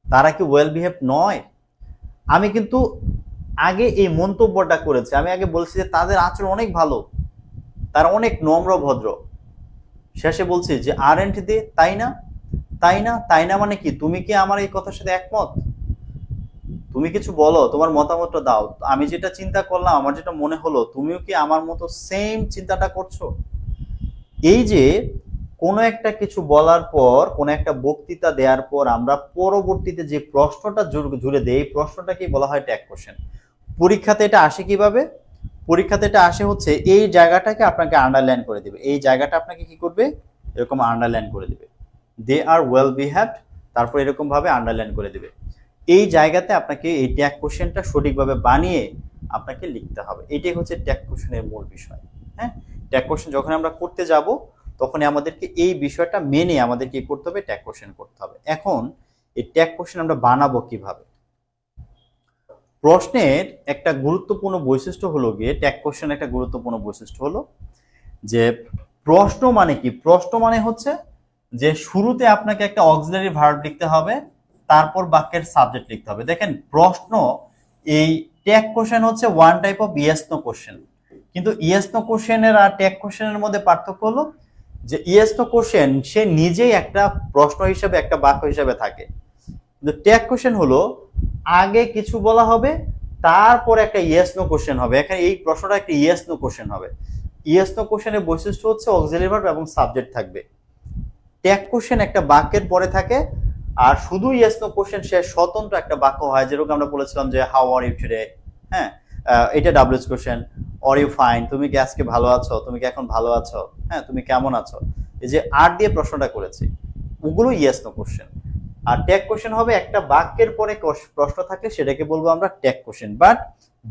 তারা কি ওয়েল বিহেভ নয়? আমি কিন্তু আগে এই মন্তব্যটা করেছি, আমি আগে বলছি যে তাদের আচরণ অনেক ভালো, তারা অনেক নম্র ভদ্র। শেষে বলছি যে আরেন্ট দে, তাই না? তাই না, তাই না মানে কি? তুমি কি আমার এই কথার সাথে একমত? তুমি কিছু বলো, তোমার মতামতটা দাও। আমি যেটা চিন্তা করলাম, আমার যেটা মনে হলো, তুমিও কি আমার মতো সেম চিন্তাটা করছো? এই যে কোনো একটা কিছু বলার পর, কোনো একটা বক্তৃতা দেওয়ার পর আমরা পরবর্তীতে যে প্রশ্নটা জুড়ে দেই, প্রশ্নটাকে বলা হয় ট্যাগ কোশ্চেন। পরীক্ষাতে এটা আসে কিভাবে? পরীক্ষাতে এটা আসে হচ্ছে এই জায়গাটাকে আপনাকে আন্ডারলাইন করে দিবে, এই জায়গাটা আপনাকে কি করবে? এরকম আন্ডারলাইন করে দিবে। দে আর ওয়েল বিহেভড, তারপর এরকম ভাবে আন্ডারলাইন করে দিবে। এই জায়গাতে আপনাকে এই ট্যাগ কোশ্চেনটা সঠিকভাবে বানিয়ে আপনাকে লিখতে হবে। এটাই হচ্ছে ট্যাগ কোশ্চেনের মূল বিষয়। হ্যাঁ, ট্যাগ কোশ্চেন যখন আমরা করতে যাব, তখনই আমাদেরকে এই বিষয়টা মেনে আমাদের কি করতে হবে, ট্যাগ কোশ্চেন করতে হবে। এখন এই ট্যাগ কোশ্চেন আমরা বানাবো কিভাবে? প্রশ্নের একটা গুরুত্বপূর্ণ বৈশিষ্ট্য হলো গিয়ে, ট্যাগ কোশ্চেন একটা গুরুত্বপূর্ণ বৈশিষ্ট্য হলো যে প্রশ্ন মানে কি? প্রশ্ন মানে হচ্ছে যে শুরুতে আপনাকে একটা অক্সিলারি ভার্ব লিখতে হবে, তারপর বাক্যের সাবজেক্ট লিখতে হবে। দেখেন প্রশ্ন, এই ট্যাগ কোশ্চেন হচ্ছে one type of yes no question, কিন্তু ইয়েস নো কোশ্চেনের আর ট্যাগ কোশ্চেনের মধ্যে পার্থক্য হলো যে ইয়েস নো কোশ্চেন সে নিজেই একটা প্রশ্ন হিসেবে, একটা বাক্য হিসেবে থাকে, কিন্তু ট্যাগ কোশ্চেন হলো আগে কিছু বলা হবে, তারপর একটা ইয়েস নো কোশ্চেন হবে। এখানে এই প্রশ্নটা একটা ইয়েস নো কোশ্চেন হবে। ইয়েস নো কোশ্চেনের বৈশিষ্ট্য হচ্ছে অক্সিলারি ভার্ব এবং সাবজেক্ট থাকবে। ট্যাগ কোশ্চেন একটা বাক্যের পরে থাকে, আর শুধু ইয়েস নো কোশ্চেন সে স্বতন্ত্র একটা বাক্য হয়, যেরকম আমরা বলেছিলাম যে হাউ আর ইউ টুডে, হ্যাঁ, এটা W S question. Are you fine, তুমি কি আজকে ভালো আছো, তুমি কি এখন ভালো আছো, হ্যাঁ, তুমি কেমন আছো, এই যে আর দিয়ে প্রশ্নটা করেছি, ওগুলো ইয়েস নো কোশ্চেন। আর ট্যাগ কোশ্চেন হবে একটা বাক্যের পরে প্রশ্ন থাকলে সেটাকে বলবো আমরা ট্যাগ কোশ্চেন। বাট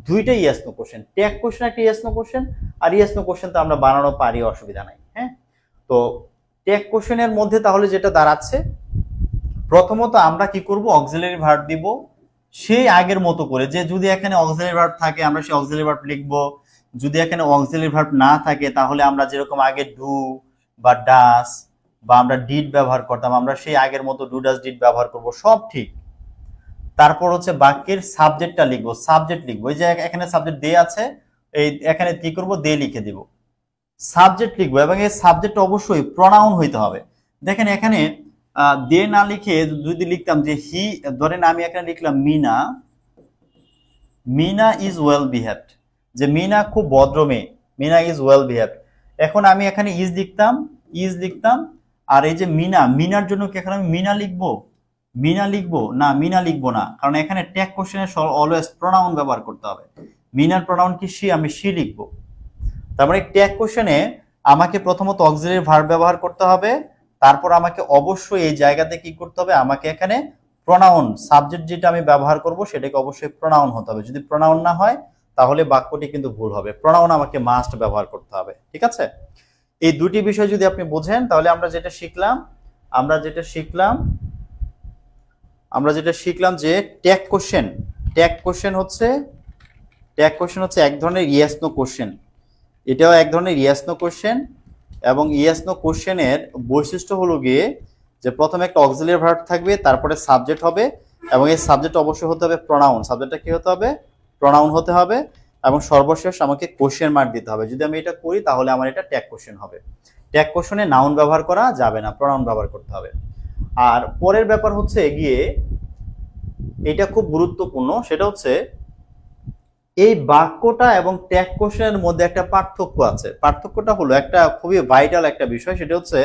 দুইটাই yes no question. Tag question একটা ইয়েস নো কোশ্চেন, আর ইয়েস নো কোশ্চেন তো আমরা বানানো পারি, অসুবিধা নাই। হ্যাঁ, তো ট্যাগ কোশ্চেনের মধ্যে তাহলে যেটা দাঁড়াচ্ছে, প্রথমত আমরা কি করব, অক্সিলারি ভার্ব দিব সেই আগের মতো করে, যে যদি এখানে অক্সিলারি ভার্ব থাকে আমরা সেই অক্সিলারি ভার্ব লিখব, যদি এখানে অক্সিলারি ভার্ব না থাকে তাহলে আমরা যেরকম আগে ডু বা ডাস বা আমরা ডিড ব্যবহার করতাম, আমরা সেই আগের মতো ডু ডাস ডিড ব্যবহার করব, সব ঠিক। তারপর হচ্ছে বাক্যের সাবজেক্টটা লিখবো, সাবজেক্ট লিখবো, এই যে এখানে সাবজেক্ট দে আছে, এই এখানে কি করব, দে লিখে দিব, সাবজেক্ট লিখবো, এবং এই সাবজেক্ট অবশ্যই প্রনাউন হইতে হবে। দেখেন এখানে দে না লিখে যদি লিখতাম যে হি, ধরেন আমি এখানে লিখলাম Meena, Meena is well behaved, যে মিনা খুব ভদ্র মেয়ে, মিনা ইজ ওয়েল বিহেভড। এখন আমি এখানে ইজ লিখতাম, ইজ লিখতাম, আর এই যে মিনা, মিনার জন্য কি এখানে আমি মিনা লিখবো, মিনা লিখবো না, মিনা লিখবো না, কারণ এখানে ট্যাগ কোশ্চেনে অলওয়েজ প্রনাউন ব্যবহার করতে হবে। মিনার প্রনাউন কি সি, আমি সি লিখবো। তারপরে ট্যাগ কোশ্চেনে আমাকে প্রথমত অক্সিলারি ভার্ব ব্যবহার করতে হবে, তারপর আমাকে অবশ্যই এই জায়গাতে কি করতে হবে, আমাকে এখানে প্রনাউন, সাবজেক্ট যেটা আমি ব্যবহার করব সেটাকে অবশ্যই প্রনাউন হতে হবে। যদি প্রনাউন না হয় তাহলে বাক্যটি কিন্তু ভুল হবে। প্রনাউন আমাকে মাস্ট ব্যবহার করতে হবে, ঠিক আছে? এই দুটি বিষয় যদি আপনি বোঝেন তাহলে আমরা যেটা শিখলাম যে ট্যাগ কোশ্চেন হচ্ছে এক ধরনের ইয়েস নো কোশ্চেন, এটাও এক ধরনের ইয়েস নো কোশ্চেন। এবং ইয়েস নো কোশ্চেনের বৈশিষ্ট্য হলো গিয়ে যে প্রথমে একটা অক্সিলারি ভার্ব থাকবে, তারপরে সাবজেক্ট হবে, এবং এই সাবজেক্ট অবশ্যই হতে হবে প্রনাউন, সাবজেক্টটা কি হতে হবে, প্রনাউন হতে হবে, এবং সর্বশেষ আমাকে কোশ্চেন মার্ক দিতে হবে। যদি আমি এটা করি তাহলে আমার এটা ট্যাগ কোশ্চেন হবে। ট্যাগ কোশ্চেনে নাউন ব্যবহার করা যাবে না, প্রনাউন ব্যবহার করতে হবে। আর পরের ব্যাপার হচ্ছে গিয়ে, এটা খুব গুরুত্বপূর্ণ, সেটা হচ্ছে এই বাক্যটা এবং ট্যাগ কোশ্চেনের মধ্যে একটা পার্থক্য আছে। পার্থক্যটা হলো একটা খুবই ভাইটাল একটা বিষয়, সেটা হচ্ছে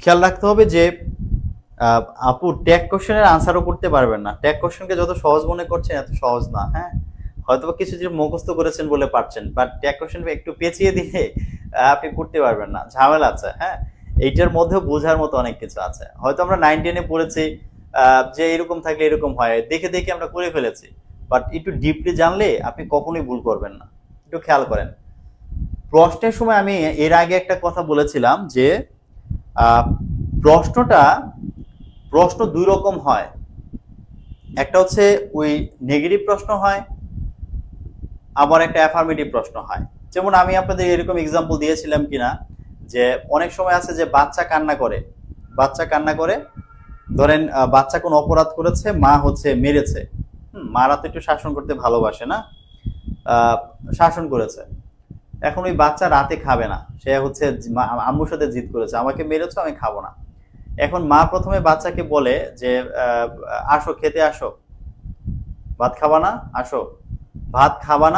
খেয়াল রাখতে হবে যে আপু ট্যাগ কোশ্চেনের আনসারও করতে পারবেন না। ট্যাগ কোশ্চেনকে যত সহজ মনে করছেন এত সহজ না। হ্যাঁ, হয়তো কিছু যে মুখস্থ করেছেন বলে পারছেন, বাট ট্যাগ কোশ্চেন একটু পেঁচিয়ে দিলে আপনি করতে পারবেন না, ঝামেলা আছে। হ্যাঁ, এইটার মধ্যেও বোঝার মতো অনেক কিছু আছে। হয়তো আমরা 9-10-এ পড়েছি যে এরকম থাকলে এরকম হয়, দেখে দেখে আমরা করে ফেলেছি, বাট একটু ডিপলি জানলে আপনি কখনোই ভুল করবেন না। একটু খেয়াল করেন, প্রশ্নের সময় আমি এর আগে একটা কথা বলেছিলাম যে প্রশ্ন দুই রকম হয়। একটা হচ্ছে ওই নেগেটিভ প্রশ্ন হয়, আবার একটা অ্যাফার্মেটিভ প্রশ্ন হয়। যেমন আমি আপনাদের এরকম এক্সাম্পল দিয়েছিলাম কিনা, যে অনেক সময় আছে যে বাচ্চা কান্না করে, ধরেন বাচ্চা কোন অপরাধ করেছে, মা হচ্ছে মেরেছে, মারা তো একটু শাসন করতে ভালোবাসে না, শাসন করেছে। এখন ওই বাচ্চা রাতে খাবে না, সে হচ্ছে আম্মুর সাথে জিদ করেছে, আমাকে মেরেছো আমি খাবো না। এখন মা প্রথমে বাচ্চাকে বলে যে আসো খেতে আসো, ভাত খাবা না, আসো ভাত খাবা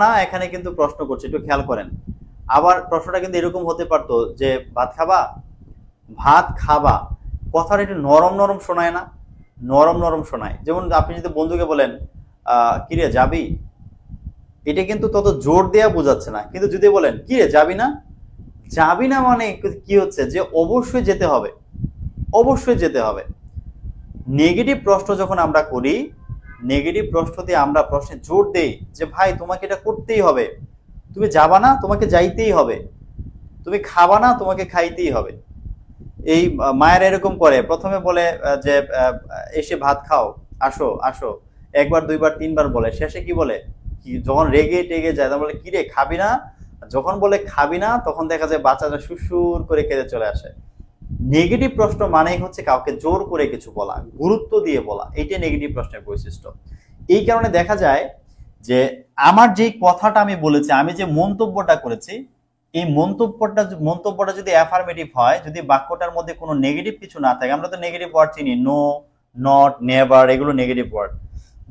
না, এখানে কিন্তু প্রশ্ন করছে, একটু খেয়াল করেন। আবার প্রশ্নটা কিন্তু এরকম হতে পারতো যে ভাত খাবা, কথাটা একটু নরম নরম শোনায় না, নরম নরম শোনায়। যেমন আপনি যদি বন্ধুকে বলেন কিরে যাবি, এটা কিন্তু তত জোর দেয়া বোঝাচ্ছে না। কিন্তু যদি বলেন কিরে যাবি না মানে কি হচ্ছে, যে অবশ্যই যেতে হবে। নেগেটিভ প্রশ্ন যখন আমরা করি, নেগেটিভ প্রশ্ন দিয়ে আমরা প্রশ্নে জোর দেই যে ভাই তোমাকে এটা করতেই হবে, তুমি যাবা না, তোমাকে যাইতেই হবে। তুমি খাবা না, তোমাকে খাইতেই হবে। এই মায়েরা এরকম করে, প্রথমে বলে যে এসে ভাত খাও, আসো আসো, একবার দুইবার তিনবার বলে, শেষে কি বলে, কি যখন রেগে টেগে যায় তখন বলে কি রে খাবি না, যখন বলে খাবি না তখন দেখা যায় বাচ্চাটা সুসুর করে কেঁদে চলে আসে। নেগেটিভ প্রশ্ন মানেই হচ্ছে কাউকে জোর করে কিছু বলা, গুরুত্ব দিয়ে বলা, এইটাই নেগেটিভ প্রশ্নের বৈশিষ্ট্য। এই কারণে দেখা যায় যে আমার যেই কথাটা আমি বলেছি, আমি যে মন্তব্যটা করেছি, এই মন্তব্যটা যদি অ্যাফার্মেটিভ হয়, যদি বাক্যটার মধ্যে কোনো নেগেটিভ কিছু না থাকে, আমরা তো নেগেটিভ ওয়ার্ড চিনি, নো, নট, নেভার, এগুলো নেগেটিভ ওয়ার্ড।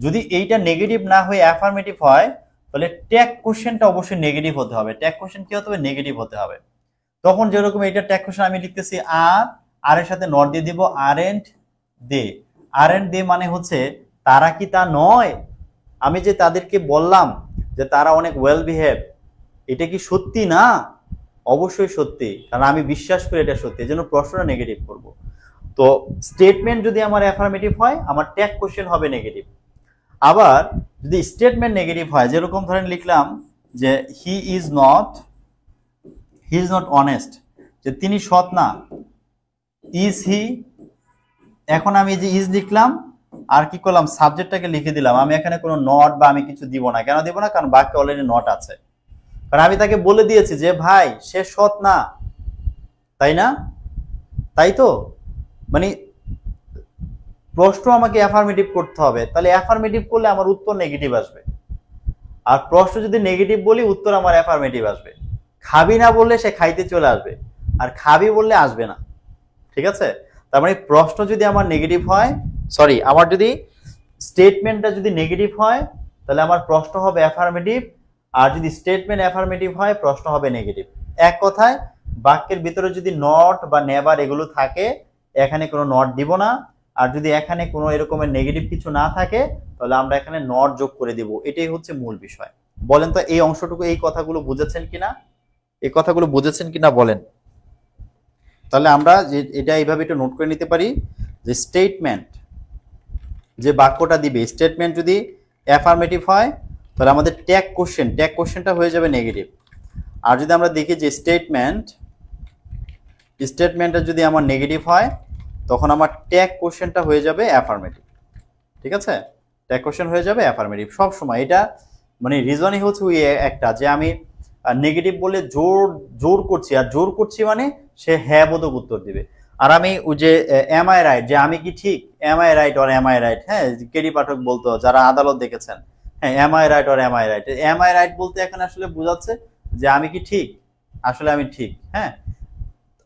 যদি এইটা নেগেটিভ না হয়ে অ্যাফার্মেটিভ হয়, তাহলে ট্যাগ কোশ্চেনটা অবশ্যই নেগেটিভ হতে হবে। ট্যাগ কোশ্চেন কি হতে হবে? নেগেটিভ হতে হবে। তখন যেরকম এটা ট্যাগ কোশ্চেন আমি লিখতেছি আর এর সাথে নট দিয়ে দিব আরেন্ট দে। আরেন্ট দে মানে হচ্ছে তারা কি তা নয়? আমি যে তাদেরকে বললাম যে তারা অনেক ওয়েল বিহেভ, এটা কি সত্যি না? অবশ্যই সত্যি, কারণ আমি বিশ্বাস করি এটা সত্যি, এই জন্য প্রশ্নটা নেগেটিভ করব। তো স্টেটমেন্ট যদি আমার অ্যাফার্মেটিভ হয়, আমার ট্যাগ কোশ্চেন হবে নেগেটিভ। আবার যদি স্টেটমেন্ট নেগেটিভ হয়, যেরকম ধরেন লিখলাম যে হি ইজ নট অনেস্ট, যে তিনি সৎ না। ইজ হি, এখন আমি যে ইজ লিখলাম আর কি করলাম, সাবজেক্টটাকে লিখে দিলাম। আমি এখানে কোনো নট বা আমি কিছু দিব না। কেন দিব না? কারণ বাক্যে অলরেডি নট আছে। কারণ আমি তাকে বলে দিয়েছি যে ভাই সে সৎ না, তাই না? তাই তো, মানে প্রশ্ন আমাকে অ্যাফার্মেটিভ করতে হবে, তাহলে অ্যাফার্মেটিভ করলে আমার উত্তর নেগেটিভ আসবে। আর প্রশ্ন যদি নেগেটিভ বলি, উত্তর আমার অ্যাফার্মেটিভ আসবে। খাবি না বললে সে খাইতে চলে আসবে, আর খাবি বললে আসবে না। ঠিক আছে? তার মানে প্রশ্ন যদি আমার নেগেটিভ হয়, সরি, আমার যদি স্টেটমেন্টটা যদি নেগেটিভ হয়, তাহলে আমার প্রশ্ন হবে অ্যাফার্মেটিভ। আর যদি স্টেটমেন্ট অ্যাফার্মেটিভ হয়, প্রশ্ন হবে নেগেটিভ। এক কথায়, বাক্যের ভিতরে যদি নট বা নেভার এগুলো থাকে, এখানে কোনো নট দিব না। আর যদি এখানে কোনো এরকমের নেগেটিভ কিছু না থাকে, তাহলে আমরা এখানে নট যোগ করে দিব। এটাই হচ্ছে মূল বিষয়। বলেন তো এই অংশটুকু, এই কথাগুলো বুঝেছেন কিনা? এই কথাগুলো বুঝেছেন কিনা বলেন। তাহলে আমরা এটা এইভাবে একটু নোট করে নিতে পারি যে স্টেটমেন্ট, যে বাক্যটা দিবে, স্টেটমেন্ট যদি অ্যাফার্মেটিভ হয়, তাহলে আমাদের ট্যাগ কোশ্চেনটা হয়ে যাবে নেগেটিভ। আর যদি আমরা দেখি যে স্টেটমেন্টটা যদি আমার নেগেটিভ হয়, তখন আমার ট্যাগ কোশ্চেনটা হয়ে যাবে অ্যাফার্মেটিভ। ঠিক আছে? ট্যাগ কোশ্চেন হয়ে যাবে অ্যাফার্মেটিভ সব সময়। এটা মানে রিজনই হচ্ছে ওই একটা, যে আমি নেগেটিভ বলে জোর করছি, আর জোর করছি মানে সে হ্যাঁ বোধক উত্তর দিবে। আর আমি ওই যে এম আই রাইট, যে আমি কি ঠিক, am I right or am I right, হ্যাঁ, কেডি পাঠক বলতো, যারা আদালত দেখেছেন, হ্যাঁ, am I right or am I right. Am I right বলতে এখানে আসলে বোঝাচ্ছে যে আমি কি ঠিক, আসলে আমি ঠিক, হ্যাঁ।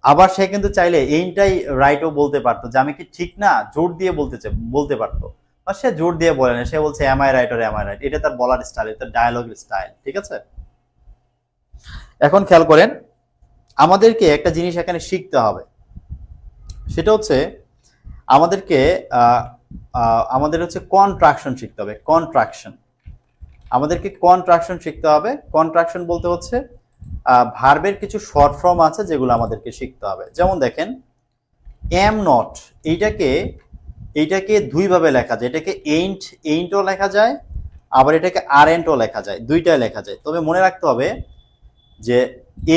আবার সে কিন্তু চাইলে এইটাই রাইটও বলতে পারতো, যে আমি কি ঠিক না, জোর দিয়ে বলতে পারতো। আর সে জোর দিয়ে বলে না, সে বলছে am I right or am I right. এটা তার বলার স্টাইল, এটা ডায়ালগের স্টাইল। ঠিক আছে? এখন খেয়াল করেন, আমাদেরকে একটা জিনিস এখানে শিখতে হবে, সেটা হচ্ছে আমাদের হচ্ছে কন্ট্রাকশন শিখতে হবে। আমাদেরকে কন্ট্রাকশন শিখতে হবে। কন্ট্রাকশন বলতে হচ্ছে ভার্বের কিছু শর্ট ফর্ম আছে, যেগুলো আমাদেরকে শিখতে হবে। যেমন দেখেন, এম নট, এইটাকে দুইভাবে লেখা যায়। এটাকে এইন্টও লেখা যায়, আবার এটাকে আরেন্টও লেখা যায়, দুইটাই লেখা যায়। তবে মনে রাখতে হবে যে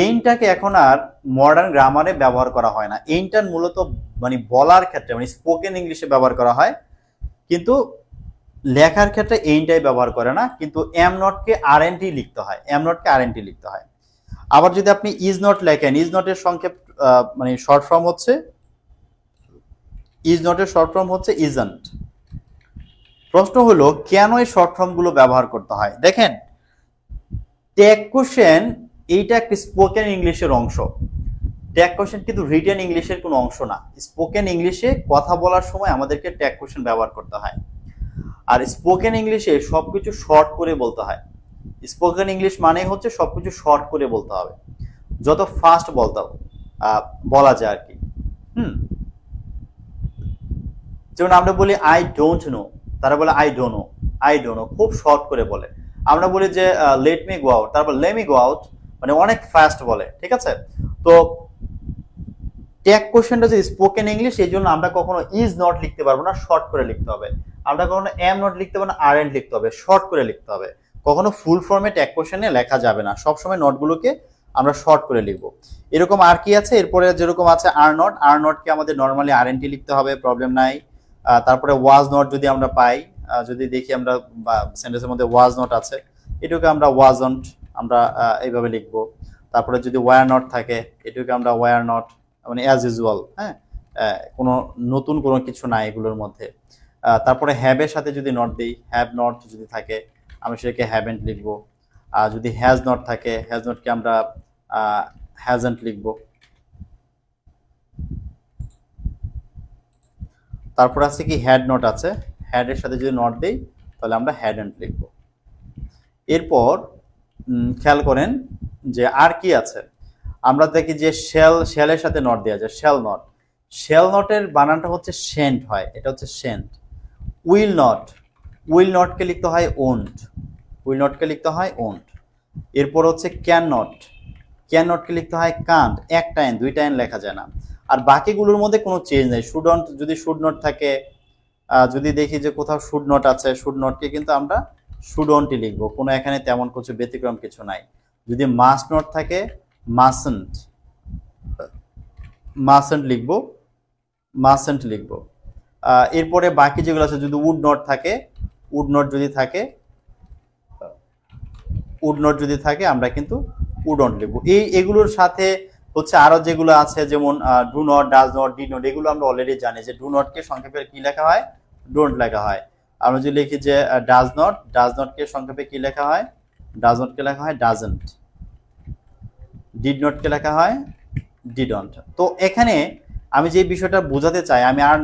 এইনটাকে এখন আর মডার্ন গ্রামারে ব্যবহার করা হয় না। এইনটা মূলত মানে বলার ক্ষেত্রে, মানে স্পোকেন ইংলিশে ব্যবহার করা হয়, কিন্তু লেখার ক্ষেত্রে এইনটাই ব্যবহার করে না। কিন্তু এম নটকে আরএনটি লিখতে হয়। আবার যদি আপনি ইজ নট লেখেন, ইজ নটের সংক্ষেপ মানে শর্ট ফর্ম হচ্ছে ইজন্ট। প্রশ্ন হলো কেন এই শর্ট ফর্ম গুলো ব্যবহার করতে হয়? দেখেন, ট্যাগ কোশ্চেন এইটা একটা স্পোকেন ইংলিশের অংশ। ট্যাগ কোশ্চেন কিন্তু রিটেন ইংলিশের কোনো অংশ না। স্পোকেন ইংলিশে কথা বলার সময় আমাদেরকে ট্যাগ কোশ্চেন ব্যবহার করতে হয়। আর স্পোকেন ইংলিশে সবকিছু শর্ট করে বলতে হয়। স্পোকেন ইংলিশ মানে হচ্ছে সবকিছু শর্ট করে বলতে হবে, যত ফাস্ট বলা যায় আর কি। যেমন আমরা বলি আই ডোন্ট নো, তারা বলে আই ডোন্ট নো, খুব শর্ট করে বলে। আমরা বলি যে লেট মি গো আউট, তারপর লেট মি গো আউট, মানে অনেক ফাস্ট বলে। ঠিক আছে? তো ট্যাগ কোশ্চেনটা যে স্পোকেন ইংলিশ, এই জন্য আমরা কখনো ইজ নট লিখতে পারবো না, শর্ট করে লিখতে হবে। আমরা কখনো এম নট লিখতে পারবো না, আরএন্ট লিখতে হবে, শর্ট করে লিখতে হবে। কখনো ফুল ফর্মে ট্যাগ কোশ্চেনে লেখা যাবে না, সবসময় নটগুলোকে আমরা শর্ট করে লিখবো। এরকম আর কি আছে, এরপরে যেরকম আছে আর নটকে আমাদের নর্মালি আরএনটি লিখতে হবে, প্রবলেম নাই। তারপরে ওয়াজ নট যদি আমরা পাই, যদি দেখি আমরা সেন্টেন্সের মধ্যে ওয়াজ নট আছে, এটুকু আমরা ওয়াজন্ট আমরা এইভাবে লিখবো। তারপরে যদি ওয়ার নট থাকে, এটুকু আমরা ওয়ার নট, মানে অ্যাজ ইউজুয়াল, হ্যাঁ, কোনো নতুন কোনো কিছু নাই এগুলোর মধ্যে। তারপরে হ্যাভের সাথে যদি নট দিই, হ্যাভ নট যদি থাকে আমি সেটাকে হ্যাভেন্ট লিখবো। আর যদি হ্যাজ নট থাকে, হ্যাজ নটকে আমরা হ্যাজেন্ট লিখবো। তারপর আছে কি হ্যাড নট আছে, হ্যাড এর সাথে যদি নট দেই তাহলে আমরা হ্যাডেন্ট লিখবো। এরপর খেয়াল করেন যে আর কি আছে, আমরা দেখি যে শেলের সাথে নট দেওয়া যায়, শেল নটের বানানটা হচ্ছে সেন্ট হয়, এটা হচ্ছে সেন্ট। উইল নটকে লিখতে হয় ওন্ট, এরপর হচ্ছে ক্যান নটকে লিখতে হয় কান্ট, একটা আইন দুইটা আইন লেখা যায় না। আর বাকিগুলোর মধ্যে কোনো চেঞ্জ নেই। শুডন্ট যদি শুড নট থাকে, যদি দেখি যে কোথাও শুড নট আছে, শুড নটকে কিন্তু আমরা শুডন্টই লিখবো, কোনো এখানে তেমন কিছু ব্যতিক্রম কিছু নাই। যদি মাস্ট নট থাকে মাসেন্ট লিখবো। এরপরে বাকি যেগুলো আছে, যদি উড নট যদি থাকে আমরা কিন্তু উডন্ট লিখবো। এগুলোর সাথে হচ্ছে আরো যেগুলো আছে, যেমন do not, does not, did not, এগুলো আমরা অলরেডি জানি যে ডু নটকে সংক্ষেপে কি লেখা হয়, ডোন্ট লেখা হয়। আমরা যদি লিখি যে ডাজ নটকে সংক্ষেপে কি লেখা হয়, ডাজেন্ট। ডিড নটকে লেখা হয় ডিডন্ট। তো এখানে আমি যে বিষয়টা বোঝাতে চাই, আমি আর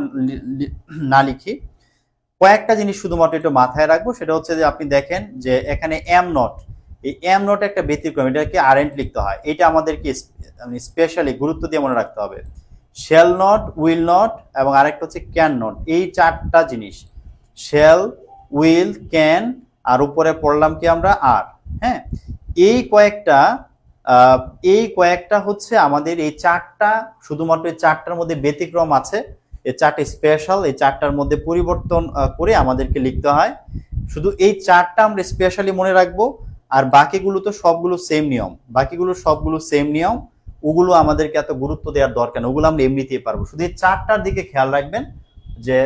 না লিখি, কয়েকটা জিনিস শুধুমাত্র একটু মাথায় রাখবো। সেটা হচ্ছে যে আপনি দেখেন যে এখানে এই এম নট একটা ব্যতিক্রম, এটাকে আরএন্ট লিখতে হয়, এটা আমাদেরকে স্পেশালি গুরুত্ব দিয়ে মনে রাখতে হবে। শেল নট, উইল নট এবং আরেকটা হচ্ছে ক্যান নট, এই চারটা জিনিস, শেল, উইল, ক্যান, আর উপরে পড়লাম কি আমরা আর, হ্যাঁ, এই কয়েকটা হচ্ছে আমাদের এই চারটা, শুধুমাত্র এই চারটার মধ্যে ব্যতিক্রম আছে, এই চারটে স্পেশাল, এই চারটার মধ্যে পরিবর্তন করে আমাদেরকে লিখতে হয়। শুধু এই চারটা আমরা স্পেশালি মনে রাখবো, আর বাকিগুলো তো সবগুলো সেম নিয়ম, ওগুলো আমাদেরকে এত গুরুত্ব দেওয়ার দরকার নেই, ওগুলো আমরা এমনিতেই পারবো। শুধু এই চারটার দিকে খেয়াল রাখবেন যে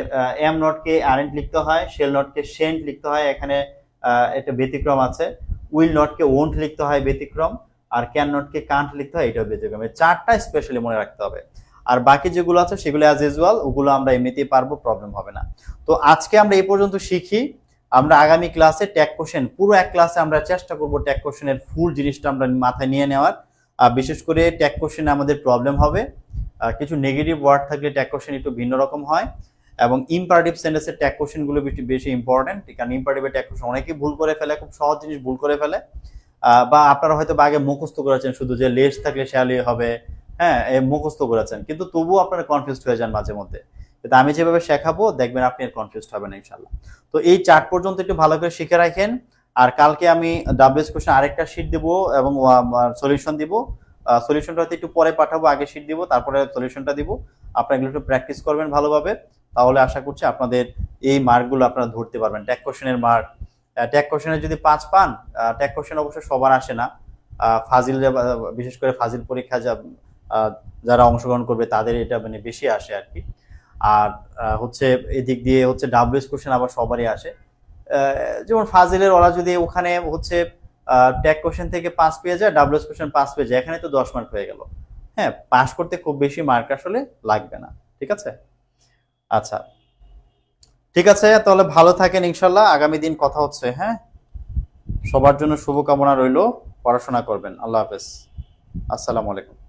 এম নটকে আরেন্ট লিখতে হয়, শেল নটকে সেন্ট লিখতে হয়, এখানে এটা ব্যতিক্রম আছে, উইল নটকে ওন্ট লিখতে হয় ব্যতিক্রম, আর ক্যান নটকে কান্ট লিখতে হয়, এটাও ব্যতিক্রম। এই চারটা স্পেশালি মনে রাখতে হবে, আর বাকি যেগুলো আছে সেগুলো অ্যাজ ইউজুয়াল, ওগুলো আমরা এমনিতেই পারবো, প্রবলেম হবে না। তো আজকে আমরা এই পর্যন্ত শিখি। আমরা আগামী ক্লাসে ট্যাগ কোশ্চেন, পুরো এক ক্লাসে আমরা চেষ্টা করব ট্যাগ কোশ্চেনের ফুল জিনিসটা আমরা মাথায় নিয়ে নেওয়ার। বিশেষ করে ট্যাগ কোশ্চেনে আমাদের প্রবলেম হবে, কিছু নেগেটিভ ওয়ার্ড থাকলে ট্যাগ কোশ্চেন একটু ভিন্ন রকম হয়, এবং ইম্পারেটিভ সেন্টেন্সের ট্যাগ কোশ্চেনগুলো বেশি ইম্পর্টেন্ট, কারণ ইম্পারেটিভের ট্যাগ কোশ্চেন অনেকেই ভুল করে ফেলে, খুব সহজ জিনিস ভুল করে ফেলে। বা আপনারা হয়তো আগে মুখস্থ করেছেন শুধু যে লেস থাকলে শ্যালি হবে, হ্যাঁ, মুখস্থ করেছেন, কিন্তু তবুও আপনারা কনফিউজড হয়ে যান মাঝে মধ্যে। কিন্তু আমি যেভাবে শেখাবো দেখবেন আপনি আর কনফিউজড হবেন না ইনশাআল্লাহ। তো এই চার্ট পর্যন্ত একটু ভালো করে শিখে রাখেন, আর কালকে আমি ডাব্লিউএস কোশ্চেন আরেকটা শীট দিব এবং সলিউশন দিব। সলিউশনটা হয়তো একটু পরে পাঠাবো, আগে শীট দিব তারপরে সলিউশনটা দিব। আপনারা এগুলো একটু প্র্যাকটিস করবেন ভালোভাবে, তাহলে আশা করছি আপনাদের এই মার্কগুলো আপনারা ধরতে পারবেন। ট্যাগ কোশ্চেনের মার্ক, ট্যাগ কোশ্চেনে যদি 5 পান, ট্যাগ কোশ্চেন অবশ্য সবার আসে না, ফাজিল, বিশেষ করে ফাজিল পরীক্ষা যারা অংশগ্রহণ করবে তাদের এটা মানে বেশি আসে আর কি। আর হচ্ছে এদিক দিয়ে হচ্ছে ডাব্লিউএস কোশ্চেন আবার সবারই আসে, যেমন ফাজিলের ওরা যদি ওখানে হচ্ছে ট্যাগ কোশ্চেন থেকে 5 পেয়ে যায়, ডাব্লিউএস কোশ্চেন 5 পেয়ে যায়, এখানে তো 10 মার্ক হয়ে গেল। হ্যাঁ, পাস করতে খুব বেশি মার্ক আসলে লাগবে না, ঠিক আছে? আচ্ছা, ঠিক আছে, তাহলে ভালো থাকেন ইনশাল্লাহ, আগামী দিন কথা হচ্ছে। হ্যাঁ, সবার জন্য শুভকামনা রইল, পড়াশোনা করবেন। আল্লাহ হাফেজ, আসসালামু আলাইকুম।